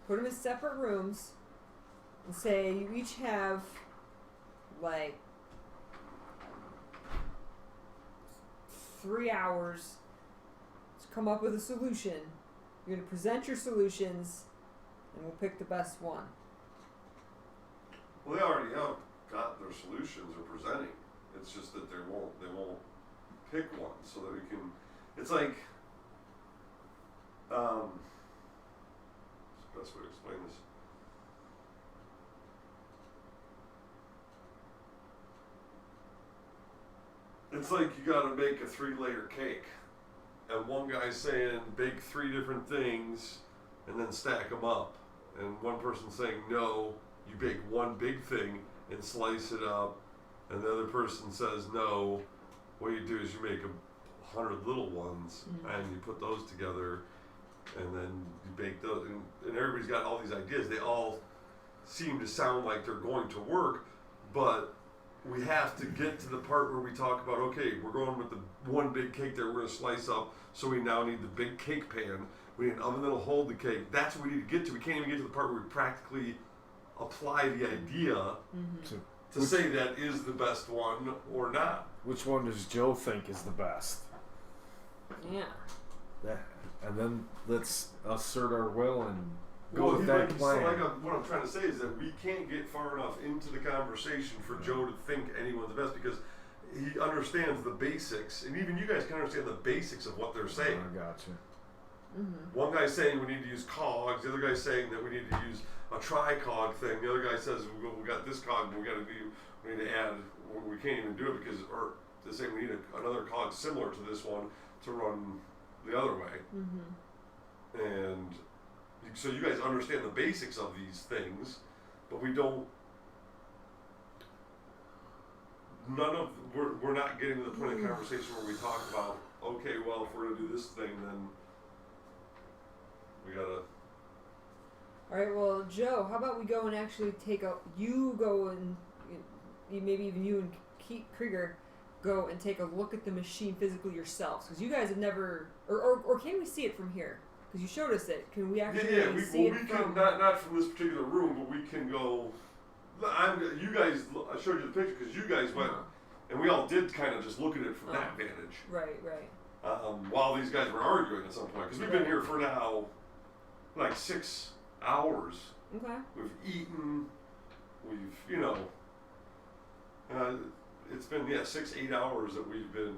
Put them in separate rooms, and say you each have, like, 3 hours to come up with a solution. You're going to present your solutions, and we'll pick the best one.
Well, they already have got their solutions or presenting. It's just that they won't pick one so that we can, it's like, what's the best way to explain this? It's like you gotta make a 3-layer cake, and one guy's saying bake 3 different things and then stack them up, and one person's saying no, you bake one big thing and slice it up. And the other person says no. What you do is you make 100 little ones, and you put those together, and then you bake those. And everybody's got all these ideas. They all seem to sound like they're going to work, but we have to get to the part where we talk about, okay, we're going with the one big cake that we're going to slice up, so we now need the big cake pan. We need an oven that'll hold the cake. That's what we need to get to. We can't even get to the part where we practically apply the idea to say that is the best one or not.
Which one does Joe think is the best?
Yeah.
And then let's assert our will and go
Well,
with that plan.
So what I'm trying to say is that we can't get far enough into the conversation for Joe to think anyone's the best, because he understands the basics, and even you guys can understand the basics of what they're saying.
I gotcha.
One guy's saying we need to use cogs, the other guy's saying that we need to use a tri-cog thing, the other guy says we got this cog, but we need to add, we can't even do it because, or to say we need another cog similar to this one to run the other way. And so you guys understand the basics of these things, but we don't, we're not getting to the point of conversation where we talk about, okay, well, if we're going to do this thing, then we gotta.
Alright, well, Joe, how about we go and actually you go and, maybe even you and Krieger go and take a look at the machine physically yourselves, because you guys have never, or can we see it from here? Because you showed us it. Can we actually see it from...
not from this particular room, but we can go. I showed you the picture because you guys went, and we all did kind of just look at it from that vantage.
Right.
While these guys were arguing at some point, because we've been here for now, like 6 hours.
Okay.
We've eaten. We've, it's been 6-8 hours that we've been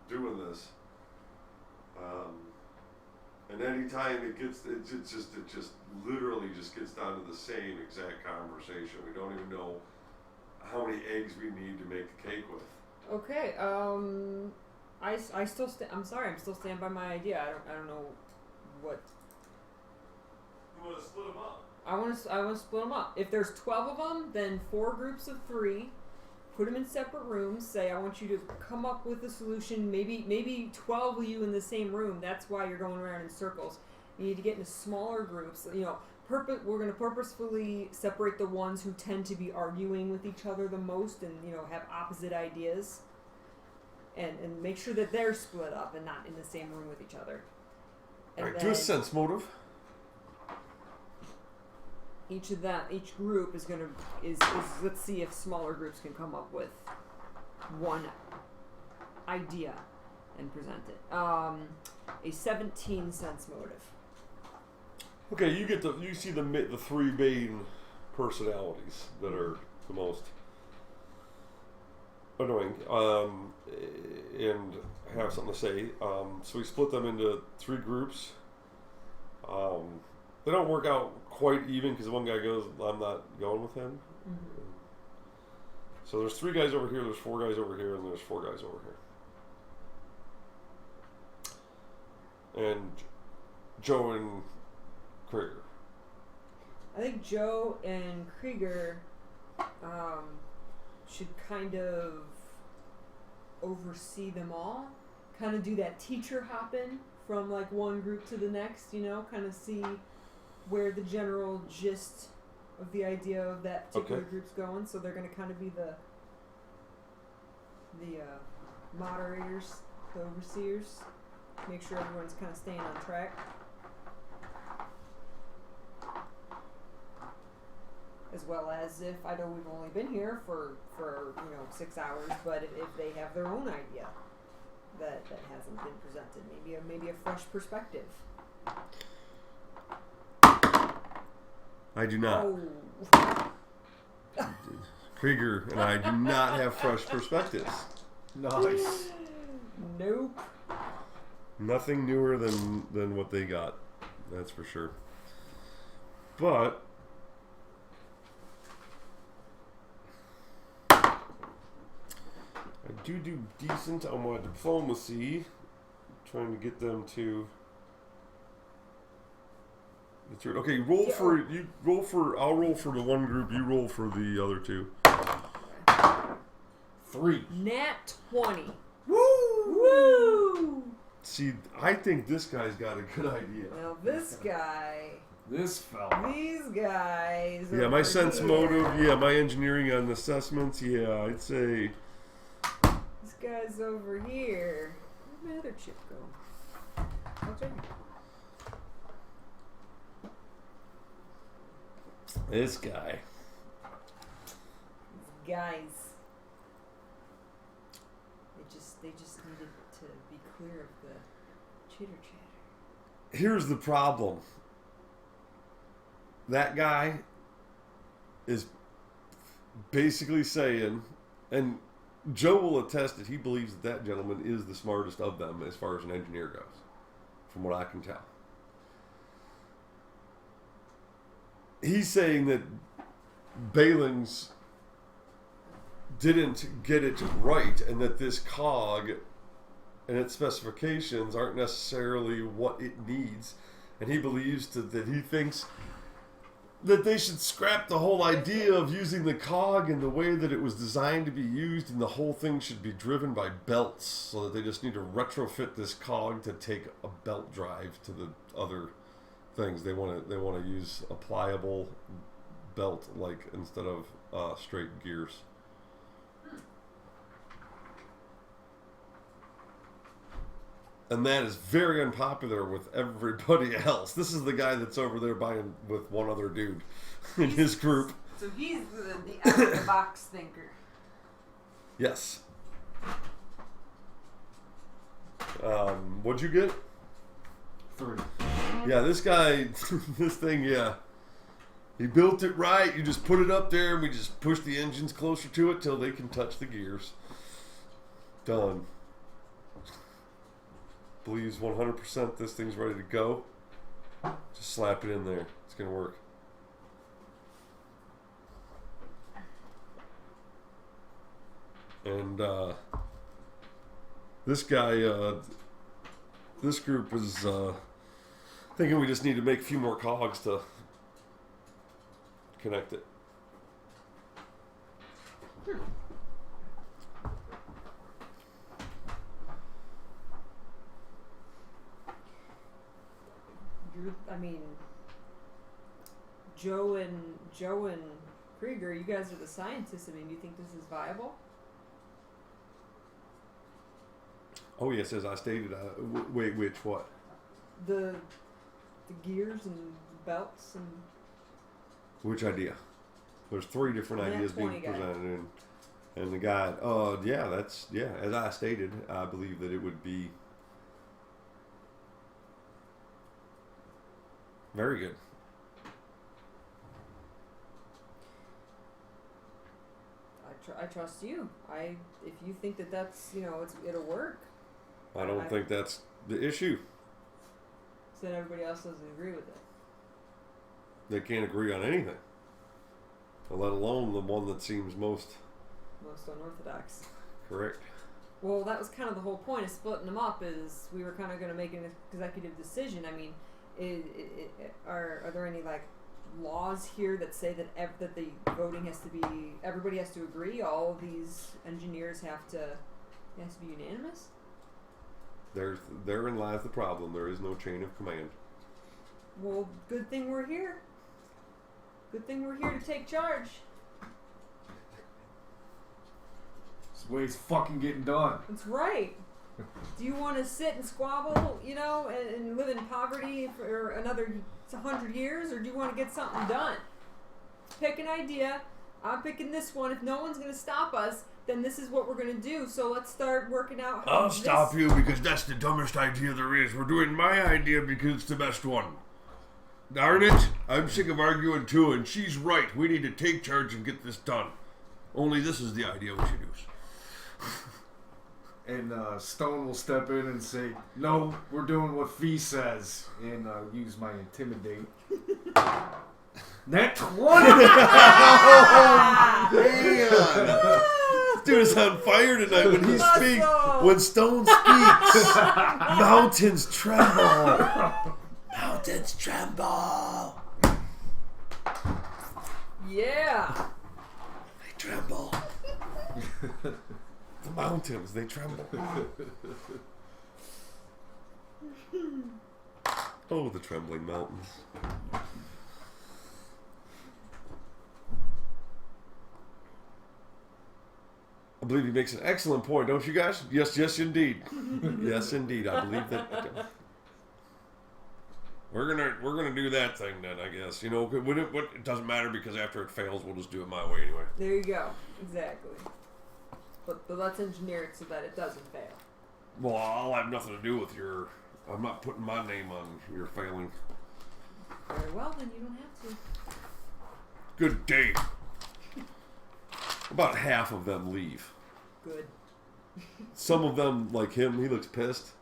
doing this. And any time it just literally just gets down to the same exact conversation. We don't even know how many eggs we need to make the cake with.
Okay. I still I'm sorry. I'm still standing by my idea. I don't know what.
You want to split them up?
I want to split them up. If there's 12 of them, then 4 groups of 3. Put them in separate rooms. Say, I want you to come up with a solution. Maybe 12 of you in the same room. That's why you're going around in circles. You need to get into smaller groups. We're going to purposefully separate the ones who tend to be arguing with each other the most and have opposite ideas. and make sure that they're split up and not in the same room with each other. And
Alright, do a sense motive.
Each group is gonna let's see if smaller groups can come up with one idea and present it. A 17 sense motive.
Okay, you see the three main personalities that are the most annoying, and have something to say. So we split them into 3 groups. They don't work out quite even because one guy goes, I'm not going with him. Mm-hmm. So there's 3 guys over here, there's 4 guys over here, and there's 4 guys over here. And Joe and Krieger.
I think Joe and Krieger should kind of oversee them all. Kind of do that teacher hopping from like one group to the next, kind of see where the general gist of the idea of that particular group's going. So they're going to kind of be the moderators, the overseers, make sure everyone's kind of staying on track. As well as if, I know we've only been here for 6 hours, but if they have their own idea that hasn't been presented, maybe a fresh perspective.
I do not.
Oh.
Krieger and I do not have fresh perspectives.
Nice.
Nope.
Nothing newer than what they got. That's for sure. But I do decent on my diplomacy, trying to get them to. Okay, I'll roll for the one group. You roll for the other 2.
3.
Nat 20.
Woo!
Woo!
See, I think this guy's got a good idea.
Now this guy.
This fella.
These guys.
Yeah, my sense motive. Yeah, my engineering on assessments. Yeah, I'd say.
This guy's over here. Where'd my other chip go? Oh, it's right here.
This guy.
These guys. They just needed to be clear of the chitter chatter.
Here's the problem. That guy is basically saying, and Joe will attest that he believes that gentleman is the smartest of them as far as an engineer goes, from what I can tell. He's saying that Balins didn't get it right, and that this cog and its specifications aren't necessarily what it needs, and he believes that he thinks that they should scrap the whole idea of using the cog in the way that it was designed to be used, and the whole thing should be driven by belts, so that they just need to retrofit this cog to take a belt drive to the other things. They want to use a pliable belt, like, instead of straight gears. And that is very unpopular with everybody else. This is the guy that's over there buying with one other dude in his group.
So he's the out-of-the-box thinker.
Yes. What'd you get?
3.
Yeah, this guy, this thing, yeah. He built it right. You just put it up there and we just push the engines closer to it till they can touch the gears. Done. Believes 100% this thing's ready to go. Just slap it in there. It's going to work. And this guy, this group is thinking we just need to make a few more cogs to connect it.
Joe and Krieger, you guys are the scientists. Do you think this is viable?
Oh yes, as I stated. Wait, which what?
The gears and belts and.
Which idea? There's 3 different ideas being presented, and the guy. As I stated, I believe that it would be very good.
I trust you. If you think that that's it'll work.
I don't think that's the issue.
So then everybody else doesn't agree with it.
They can't agree on anything, let alone the one that seems most
unorthodox.
Correct.
Well, that was kind of the whole point of splitting them up. Is we were kind of going to make an executive decision. I mean, are there any laws here that say that that the voting has to be, everybody has to agree? All of these engineers it has to be unanimous?
Therein lies the problem. There is no chain of command.
Well, good thing we're here. Good thing we're here to take charge.
It's the way it's fucking getting done.
That's right. Do you want to sit and squabble, and live in poverty for another 100 years, or do you want to get something done? Pick an idea. I'm picking this one. If no one's going to stop us, then this is what we're going to do. So let's start working out how
I'll stop you because that's the dumbest idea there is. We're doing my idea because it's the best one. Darn it, I'm sick of arguing too, and she's right. We need to take charge and get this done. Only this is the idea we should use.
And Stone will step in and say, "No, we're doing what Fee says," and use my intimidate. Net 20!
Oh, man! This dude is on fire tonight when he speaks. When Stone speaks, mountains tremble. Mountains tremble.
Yeah.
They tremble. The mountains, they tremble. Oh, the trembling mountains. I believe he makes an excellent point, don't you guys? Yes, indeed. Yes, indeed. I believe that. We're gonna do that thing then, I guess. It doesn't matter because after it fails, we'll just do it my way anyway.
There you go. Exactly. But let's engineer it so that it doesn't fail.
Well, I'll have nothing to do with your. I'm not putting my name on your failing.
Very well, then you don't have to.
Good day. About half of them leave.
Good.
Some of them, like him, he looks pissed.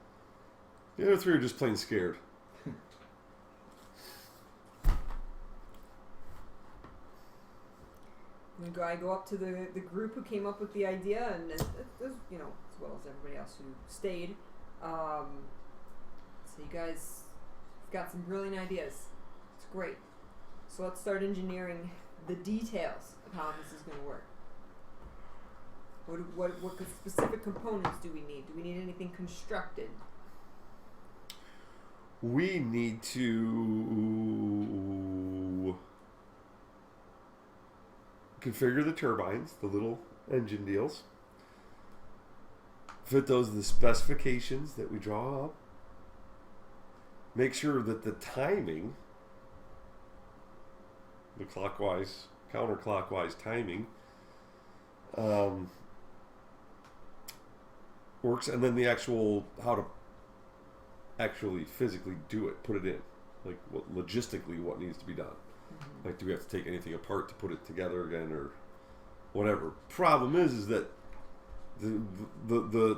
The other 3 are just plain scared.
I go up to the group who came up with the idea, and as well as everybody else who stayed. So you guys got some brilliant ideas. It's great. So let's start engineering the details of how this is going to work. What specific components do we need? Do we need anything constructed?
We need to configure the turbines, the little engine deals. Fit those to the specifications that we draw up. Make sure that the timing, the clockwise, counterclockwise timing, works, and then the actual how to actually physically do it, put it in, like logistically what needs to be done. Mm-hmm. Like, do we have to take anything apart to put it together again, or whatever? Problem is that the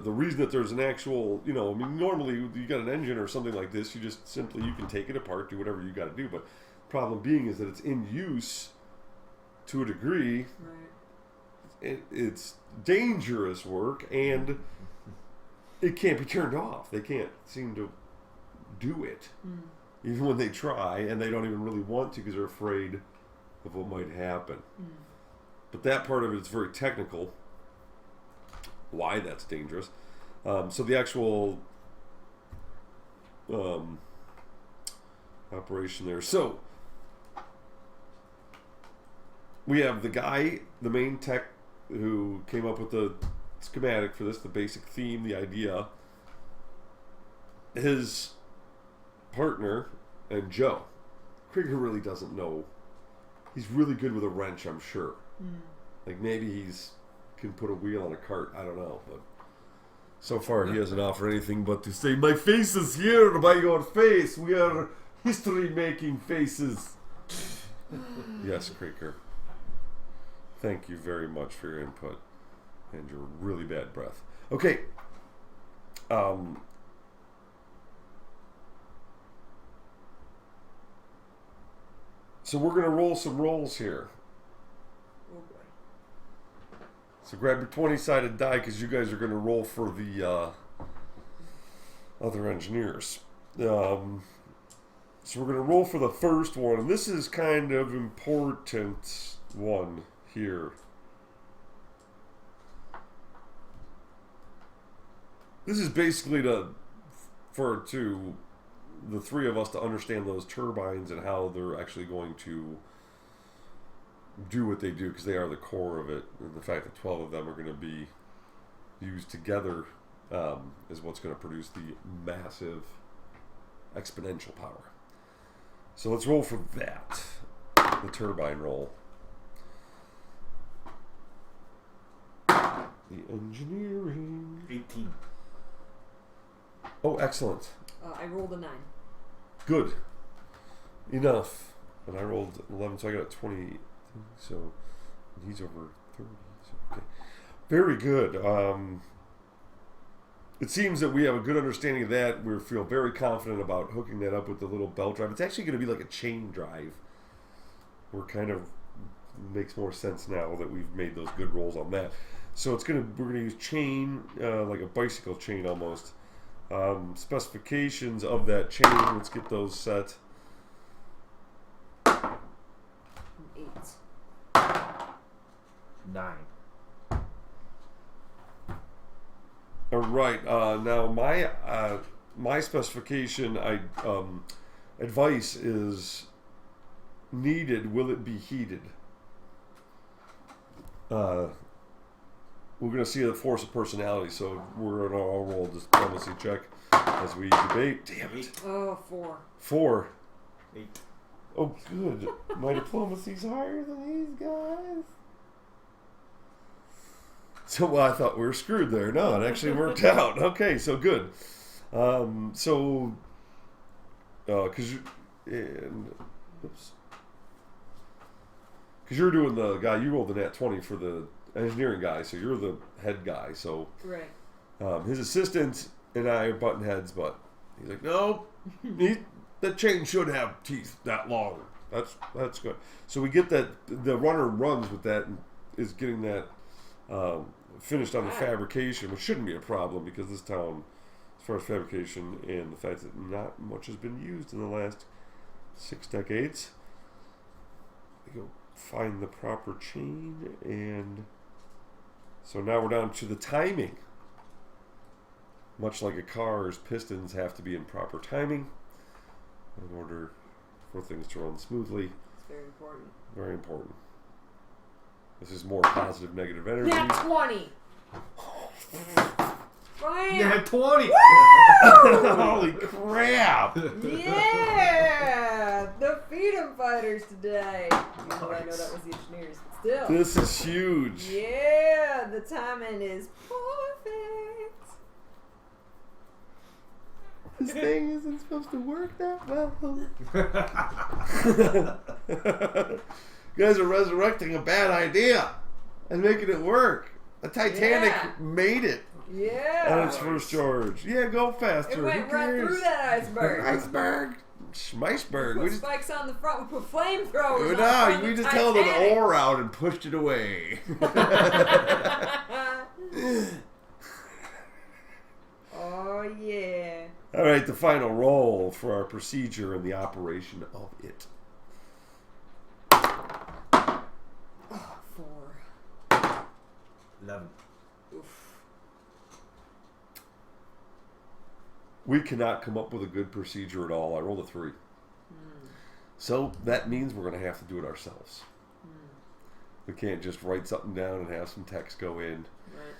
reason that there's an actual, normally you got an engine or something like this, you can take it apart, do whatever you got to do. But problem being is that it's in use to a degree. Right. It's dangerous work, and it can't be turned off. They can't seem to do it, even when they try, and they don't even really want to because they're afraid of what might happen. But that part of it is very technical. Why that's dangerous. So the actual operation there. So we have the main tech who came up with the schematic for this, the basic theme, the idea, his partner and Joe. Krieger really doesn't know. He's really good with a wrench, I'm sure. Like maybe can put a wheel on a cart. I don't know, but so far he hasn't offered anything but to say, "My face is here by your face. We are history-making faces." Yes, Krieger. Thank you very much for your input and your really bad breath. Okay. So we're going to roll some rolls here.
Oh boy.
So grab your 20-sided die because you guys are going to roll for the other engineers. So we're going to roll for the first one. And this is kind of important one here. This is basically for the three of us to understand those turbines and how they're actually going to do what they do, because they are the core of it, and the fact that 12 of them are going to be used together is what's going to produce the massive exponential power. So let's roll for that, the turbine roll. The engineering.
18.
Oh, excellent.
I rolled a 9.
Good. Enough. And I rolled 11, so I got a 20. So he's over 30. So, okay. Very good. It seems that we have a good understanding of that. We feel very confident about hooking that up with the little belt drive. It's actually going to be like a chain drive. We're kind of makes more sense now that we've made those good rolls on that. So we're going to use chain, like a bicycle chain almost. Specifications of that chain. Let's get those set.
8.
9.
All right. Now my specification advice is needed. Will it be heated? We're going to see the force of personality, so we're going to all roll a diplomacy check as we debate. Damn it.
Oh, 4.
4.
8.
Oh, good. My diplomacy's higher than these guys. So, well, I thought we were screwed there. No, it actually worked out. Okay, so good. Because you're doing the guy, you rolled the nat 20 for the engineering guy, so you're the head guy. So,
right.
His assistant and I are button heads, but he's like, no, that chain should have teeth that long. That's good. So we get that the runner runs with that and is getting that finished on the fabrication, which shouldn't be a problem because this town, as far as fabrication and the fact that not much has been used in the last 6 decades, we go find the proper chain, and so now we're down to the timing. Much like a car's pistons have to be in proper timing in order for things to run smoothly.
It's very important.
Very important. This is more positive, negative energy.
Nat 20!
Yeah, 20!
Holy crap!
Yeah! Defeat them fighters today! Even though I know that was the engineers, but still.
This is huge.
Yeah! The timing is perfect!
This thing isn't supposed to work that well. You guys are resurrecting a bad idea and making it work. The Titanic made it on its first charge. Yeah, go faster.
It went right through that iceberg.
Iceberg. Schmeisberg.
We put spikes on the front. We put flamethrowers on the front.
We just held an oar out and pushed it away.
Oh, yeah.
All right, the final roll for our procedure and the operation of it.
4.
11.
Oof.
We cannot come up with a good procedure at all. I rolled a 3. So that means we're going to have to do it ourselves. We can't just write something down and have some text go in.
Right.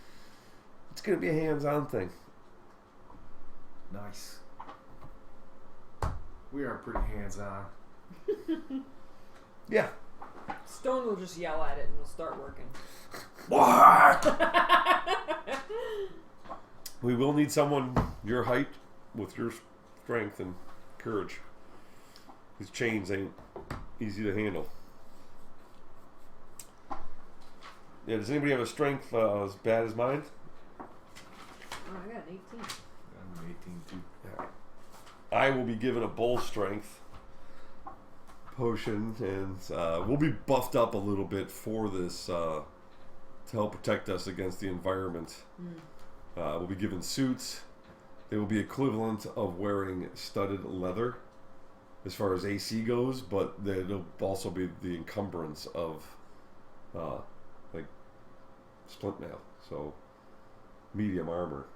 It's going to be a hands-on thing.
Nice. We are pretty hands-on.
Yeah.
Stone will just yell at it and it'll start working.
We will need someone your height with your strength and courage. These chains ain't easy to handle. Yeah, does anybody have a strength as bad as mine?
Oh, I got an 18.
I'm 18 too.
Yeah. I will be given a bull strength potion, and we'll be buffed up a little bit for this to help protect us against the environment. We'll be given suits. They will be equivalent of wearing studded leather as far as AC goes, but they'll also be the encumbrance of like splint mail. So medium armor,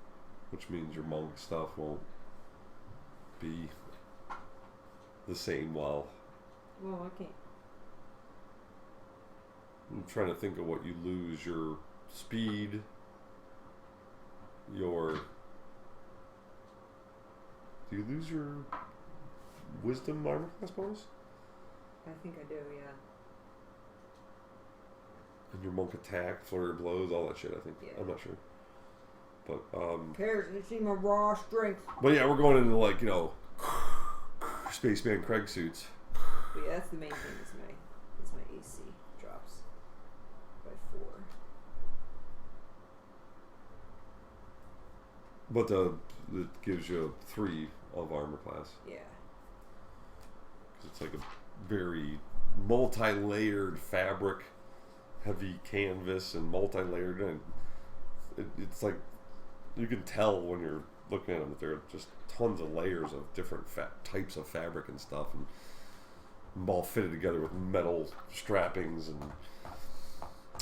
which means your monk stuff won't be the same while...
Well, I can't.
I'm trying to think of what you lose. Your speed, your... Do you lose your wisdom armor class bonus?
I think I do, yeah.
And your monk attack, flurry of blows, all that shit, I think.
Yeah.
I'm not sure. But,
Who cares? They see my raw strength.
But yeah, we're going into, like, you know, Spaceman Craig suits.
But yeah, that's the main thing is my AC drops by 4.
But it gives you a 3 of armor class.
Yeah.
Because it's like a very multi-layered fabric, heavy canvas, and multi-layered. And it's like, you can tell when you're looking at them that there are just tons of layers of different types of fabric and stuff, and all fitted together with metal strappings and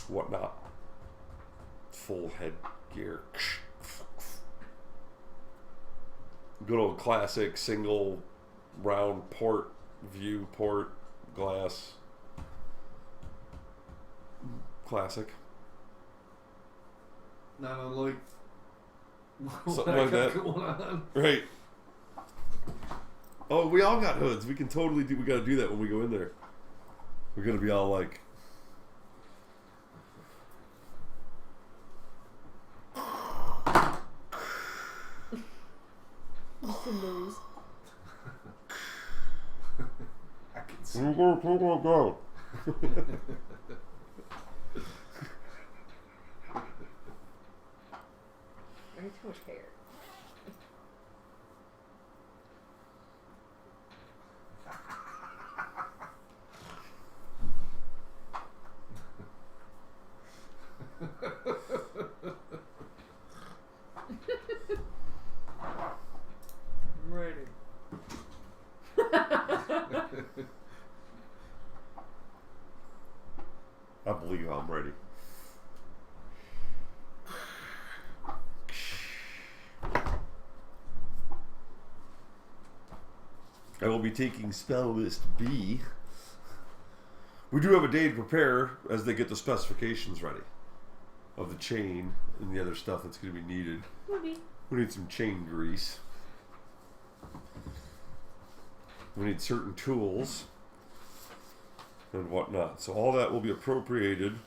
whatnot. Full headgear. Good old classic single round port view, port glass. Classic.
Not unlike
something like that.
Going on.
Right. Oh, we all got hoods. We can totally do. We got to do that when we go in there. We're gonna be all like.
Nose.
I can see.
We're gonna talk like that.
I need too much hair. I'm ready.
I believe I'm ready. I will be taking spell list B. We do have a day to prepare as they get the specifications ready of the chain and the other stuff that's going to be needed. We need some chain grease. We need certain tools and whatnot. So all that will be appropriated.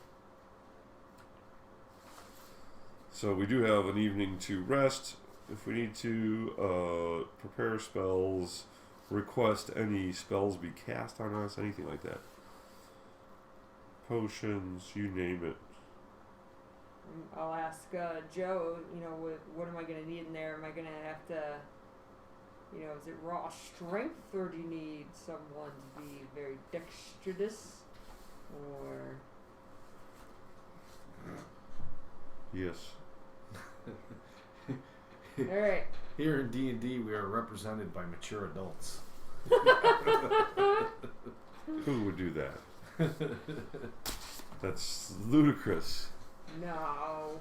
So we do have an evening to rest. If we need to prepare spells, request any spells be cast on us, anything like that. Potions, you name it.
I'll ask Joe, you know, what am I going to need in there? Am I going to have to, you know, is it raw strength, or do you need someone to be very dexterous? Or...
Yes.
Alright.
Here in D&D, we are represented by mature adults.
Who would do that? That's ludicrous.
No.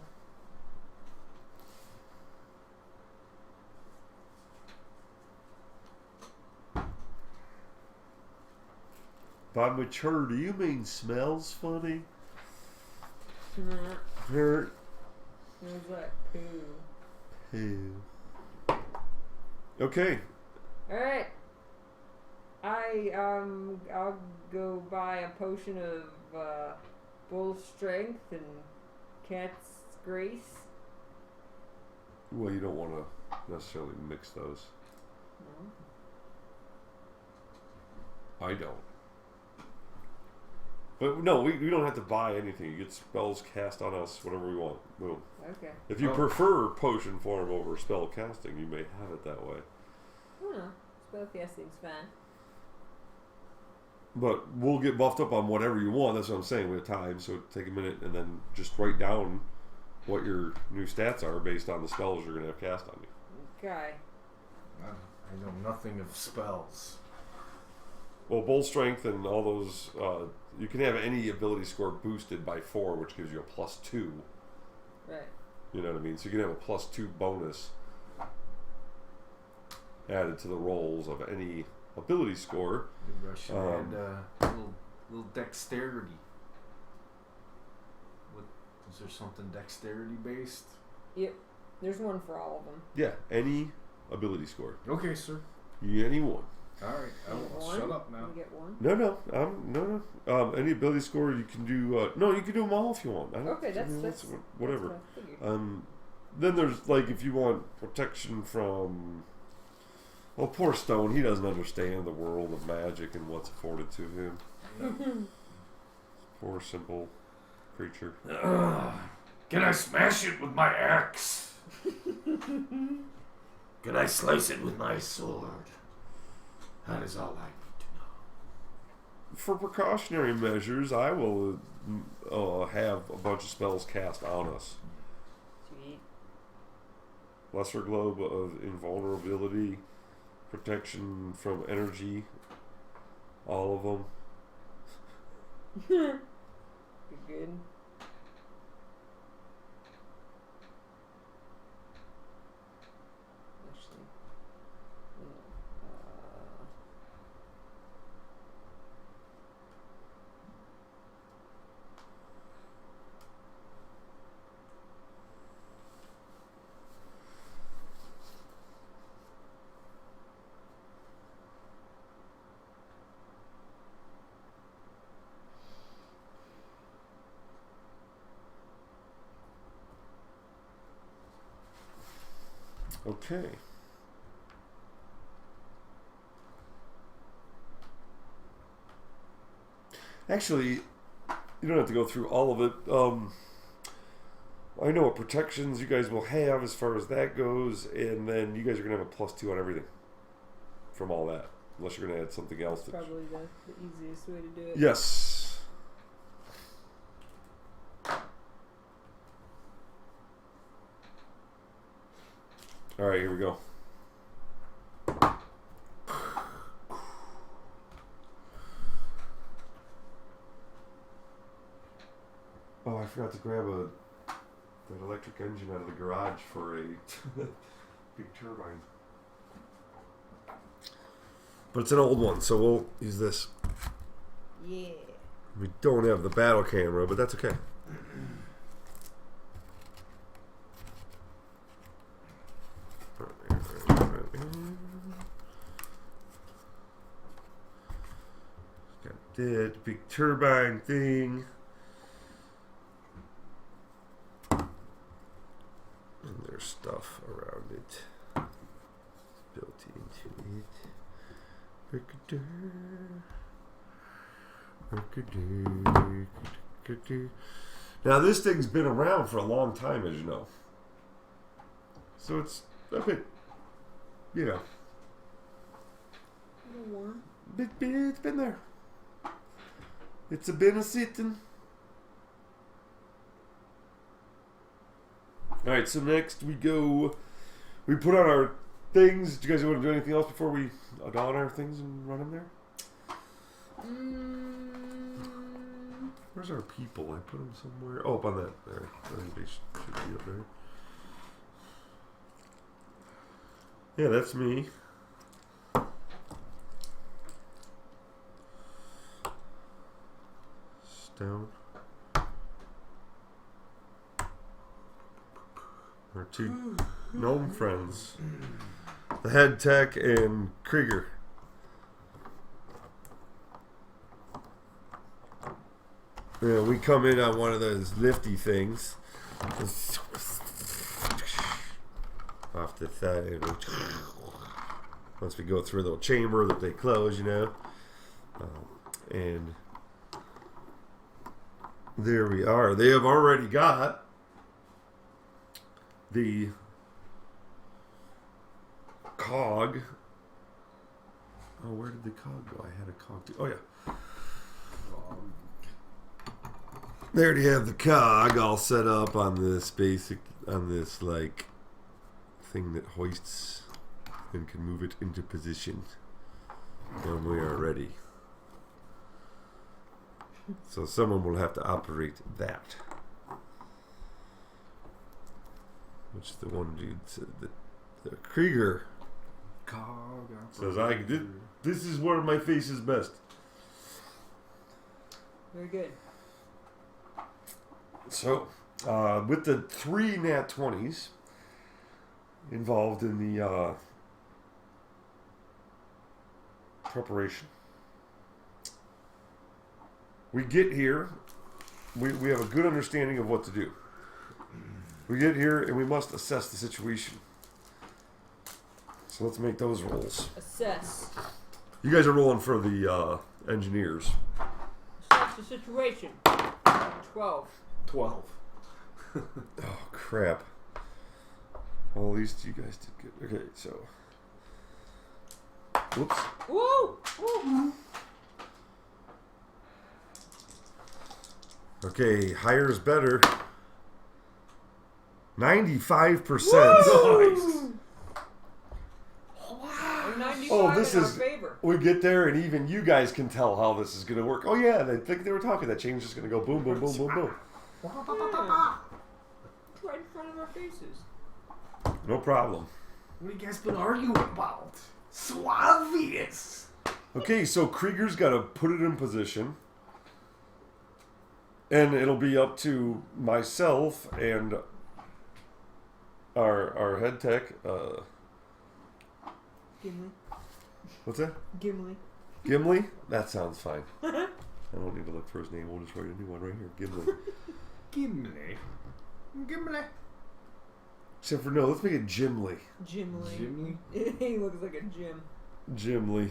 By mature, do you mean smells funny?
What
Hurt.
was that? Poo.
Poo. Okay.
Alright. I'll go buy a potion of bull strength and cat's grace.
Well, you don't want to necessarily mix those.
No.
I don't. But no, we don't have to buy anything. You get spells cast on us, whatever we want. Boom.
Okay.
If you prefer potion form over spell casting, you may have it that way.
Spell casting's fine.
But we'll get buffed up on whatever you want. That's what I'm saying. We have time, so take a minute and then just write down what your new stats are based on the spells you're going to have cast on you.
Okay.
I know nothing of spells.
Well, Bull Strength and all those, you can have any ability score boosted by 4, which gives you a +2.
Right.
You know what I mean? So you can have a +2 bonus added to the rolls of any ability score.
Maybe I should add little dexterity. Is there something dexterity based?
Yep. There's one for all of them.
Yeah, any ability score.
Okay, sir.
Any one.
All right. I will shut up now.
You get one?
No. Any ability score you can do. No, you can do them all if you want.
Okay, that's
whatever.
That's what I figured.
Then there's like if you want protection from. Well, poor Stone. He doesn't understand the world of magic and what's afforded to him. Poor simple creature.
Can I smash it with my axe? Can I slice it with my sword? That is all I need to know.
For precautionary measures, I will have a bunch of spells cast on us.
Sweet.
Lesser Globe of Invulnerability, Protection from Energy, all of them.
You're good. Actually,
Okay. Actually, you don't have to go through all of it. I know what protections you guys will have as far as that goes, and then you guys are going to have a +2 on everything from all that. Unless you're going to add something else.
that's probably the easiest way to do it.
Yes. All right, here we go. Oh, I forgot to grab that electric engine out of the garage for a big turbine. But it's an old one, so we'll use this.
Yeah.
We don't have the battle camera, but that's okay. Got that big turbine thing. And there's stuff around it. Built into it. Now this thing's been around for a long time, as you know. So it's a bit, you know.
A little warm.
It's been there. It's been a sitting. Alright, so next we put on our things. Do you guys want to do anything else before we don our things and run them there? Where's our people? I put them somewhere. Oh, up on that. There. I think they should be up there. Yeah, that's me. Stone. Our two gnome friends. The head tech and Krieger. Yeah, we come in on one of those lifty things. Off the side. Once we go through a little chamber that they close, you know. And there we are. They have already got the cog. Oh, where did the cog go? I had a cog too. Oh, yeah. They already have the cog all set up on this like thing that hoists and can move it into position when we are ready. So someone will have to operate that. Which the one dude said that the Krieger says, this is where my face is best.
Very good.
So, with the 3 nat 20s involved in the preparation, we get here, we have a good understanding of what to do. We get here and we must assess the situation. So let's make those rolls.
Assess.
You guys are rolling for the engineers.
Assess the situation. 12.
12.
Oh, crap. Well, at least you guys did good. Okay, so. Whoops.
Woo! Woo!
Okay, higher is better. 95%.
Nice.
Oh, this
in
is.
our favor.
We get there, and even you guys can tell how this is going to work. Oh, yeah, they think they were talking. That chain's just going to go boom, boom, boom, boom, boom.
Yeah. Right in front of our faces.
No problem.
What have you guys been arguing about? Suavius.
Okay, so Krieger's got to put it in position. And it'll be up to myself and our head tech.
Gimli.
What's that?
Gimli.
Gimli? That sounds fine. I don't need to look for his name. We'll just write a new one right here. Gimli.
Gimli. Gimli.
Except for no, let's make it Gimli.
Gimli.
Gimli?
He looks like a Jim.
Gimli.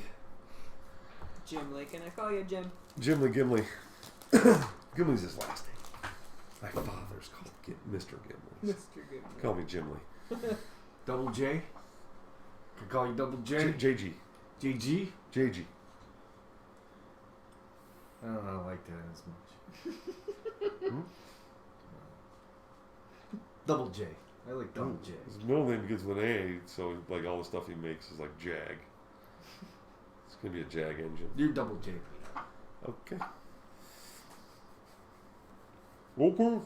Gimli. Can I call you Jim?
Gimli. Gimli's his last name. My father's called Mr. Gimli.
Mr. Gimli.
Call me Gimli.
Double J? Can I call you Double J?
JG.
JG?
JG.
I don't like that as much. Double J. I like Double J.
His middle name begins with an A, so like all the stuff he makes is like Jag. It's gonna be a Jag engine.
You're Double J.
Okay. Okay,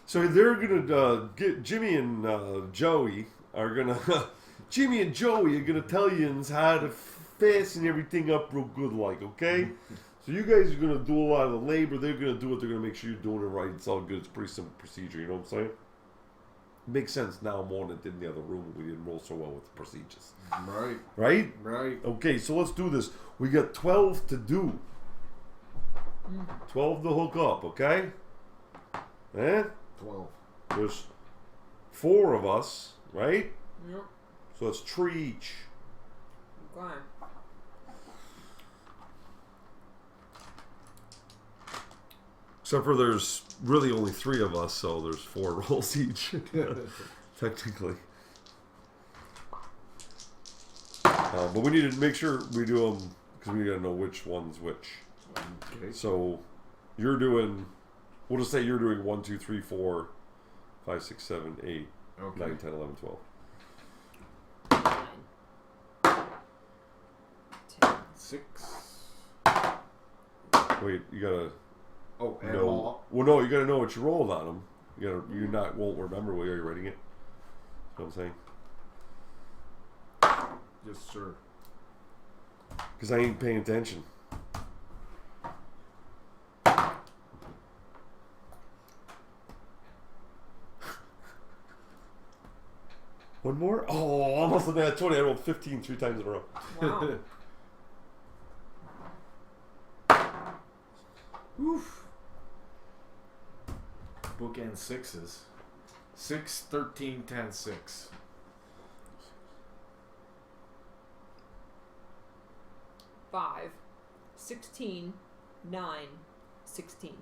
so they're gonna get Jimmy and Joey are gonna Jimmy and Joey are gonna tell you how to fasten everything up real good, like, okay? So you guys are gonna do a lot of the labor. They're gonna do it. They're gonna make sure you're doing it right. It's all good. It's a pretty simple procedure. You know what I'm saying? Makes sense now more than it did in the other room. We didn't roll so well with the procedures.
Right.
Right?
Right.
Okay, so let's do this. We got 12 to do. 12 to hook up, okay? Eh?
12.
There's 4 of us, right?
Yep.
So that's 3 each.
Okay.
Except for there's really only 3 of us, so there's 4 rolls each. Technically. But we need to make sure we do them, because we gotta know which one's which.
Okay.
So, you're doing, we'll just say you're doing 1, 2, 3, 4, 5, 6, 7, 8,
Okay.
9, 10, 11, 12.
10.
6.
Wait, you gotta
Oh, and
know.
all.
Well, no, you gotta know what you rolled on them. You won't remember while you're writing it. You know what I'm saying?
Yes, sir.
Because I ain't paying attention. One more? Oh, almost a nat 20. I rolled 15 3 times in a row.
Wow.
Oof. Bookend sixes. 6, 13, 10, 6.
5, 16, 9, 16.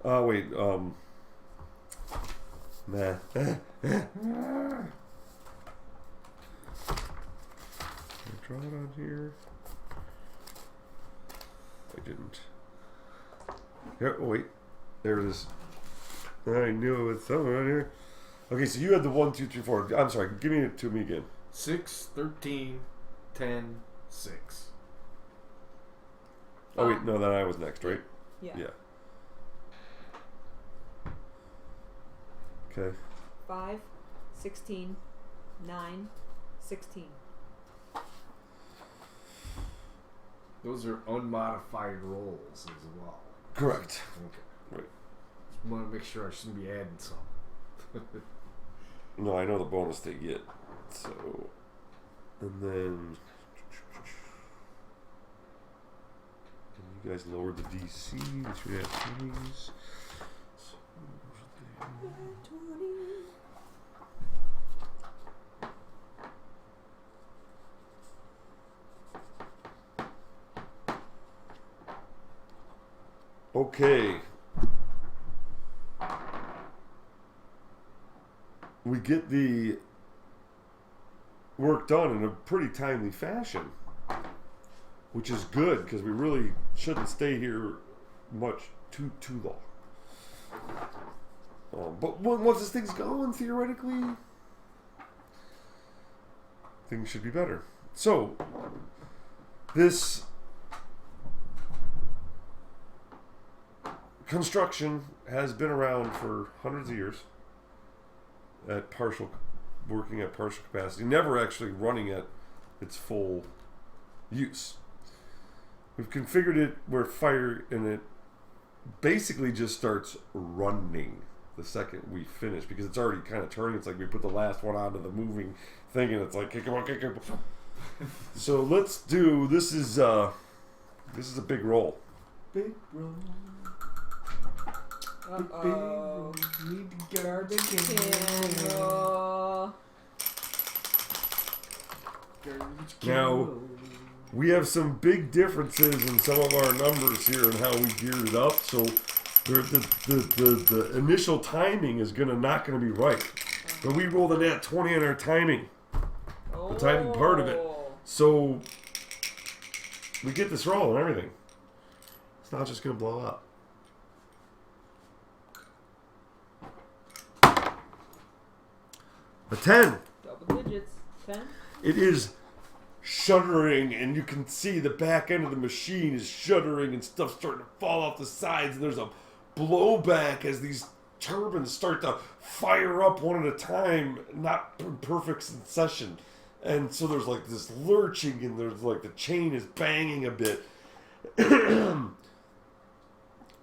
Wait, nah. Draw it on here. I didn't. Here, oh wait. There it is. I knew it was somewhere on here. Okay, so you had the 1, 2, 3, 4. I'm sorry, give it to me again.
6, 13, 10, 6.
Oh wait, no, then I was next, right?
Yeah.
Yeah. Okay.
5, 16, 9, 16.
Those are unmodified rolls as well.
Correct.
Okay.
Right.
Just want to make sure I shouldn't be adding some.
No, I know the bonus they get. So, and then you guys lowered the DC. We should have 20s. Okay. We get the work done in a pretty timely fashion, which is good because we really shouldn't stay here much too long. But once this thing's going, theoretically, things should be better. So, this construction has been around for hundreds of years at working at partial capacity, never actually running at its full use. We've configured it where fire in it basically just starts running the second we finish because it's already kind of turning. It's like we put the last one onto the moving thing and it's like kick 'em on. So let's do this is a big roll.
Big roll.
Uh-oh.
Need the
Garbage can roll.
Now, we have some big differences in some of our numbers here and how we geared it up. So the initial timing is not going to be right. But we rolled a nat 20 on our timing. The timing part of it. So we get this roll and everything. It's not just going to blow up. A 10.
Double digits. 10.
It is shuddering, and you can see the back end of the machine is shuddering, and stuff starting to fall off the sides, and there's a blowback as these turbines start to fire up one at a time, not in perfect succession. And so there's like this lurching, and there's like the chain is banging a bit.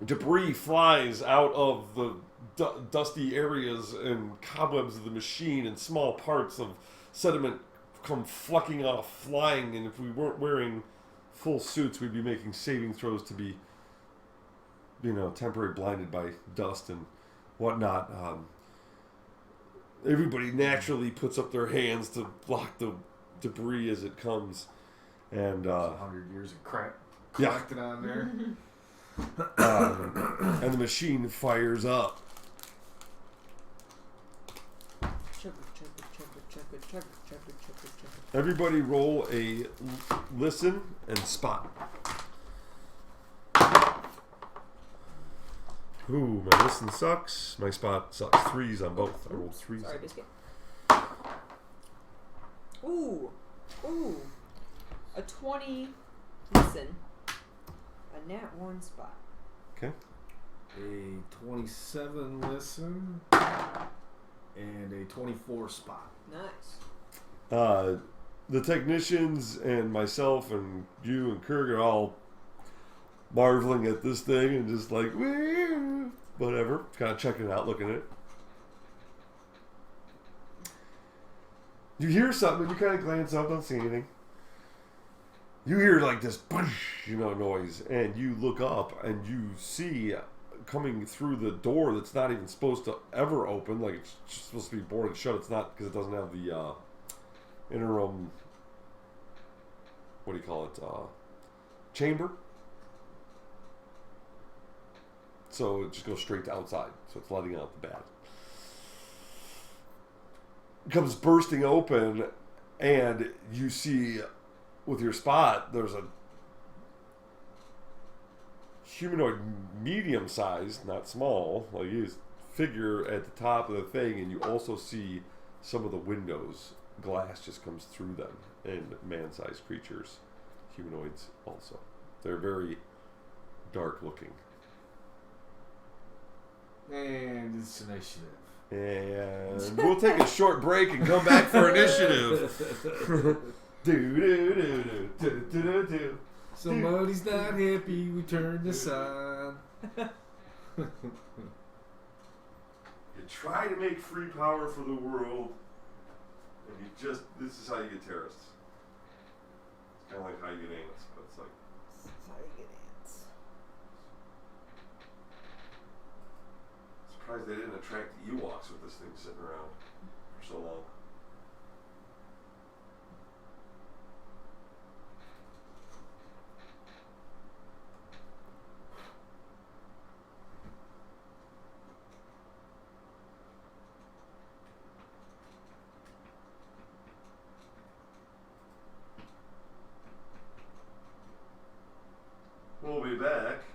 Debris flies out of the dusty areas and cobwebs of the machine, and small parts of sediment come flucking off, flying, and if we weren't wearing full suits, we'd be making saving throws to be, temporarily blinded by dust and whatnot. Everybody naturally puts up their hands to block the debris as it comes, and
100 years of crap
Yeah.
collected on there.
and the machine fires up. Everybody roll a listen and spot. Ooh, my listen sucks. My spot sucks. 3s on both. I rolled 3s.
Sorry, biscuit. Ooh. A 20 listen. A nat 1 spot.
Okay.
A 27 listen. And a 24 spot.
Nice.
The technicians and myself and you and Kirk are all marveling at this thing and just like, whatever. Kind of checking it out, looking at it. You hear something, and you kind of glance up, don't see anything. You hear like this, noise, and you look up, and you see coming through the door that's not even supposed to ever open, like it's just supposed to be boarded shut. It's not, because it doesn't have the interim, what do you call it, chamber. So it just goes straight to outside. So it's letting out the bat. It comes bursting open, and you see with your spot, there's a humanoid, medium-sized, not small, like his figure at the top of the thing, and you also see some of the windows. Glass just comes through them, and man-sized creatures, humanoids also. They're very dark-looking.
And it's initiative.
And we'll take a short break and come back for initiative. Do.
Somebody's not happy, we turn this on.
You try to make free power for the world, and this is how you get terrorists. It's kind of like how you get ants, but it's like...
This is how you get ants.
Surprised they didn't attract the Ewoks with this thing sitting around for so long. We'll be back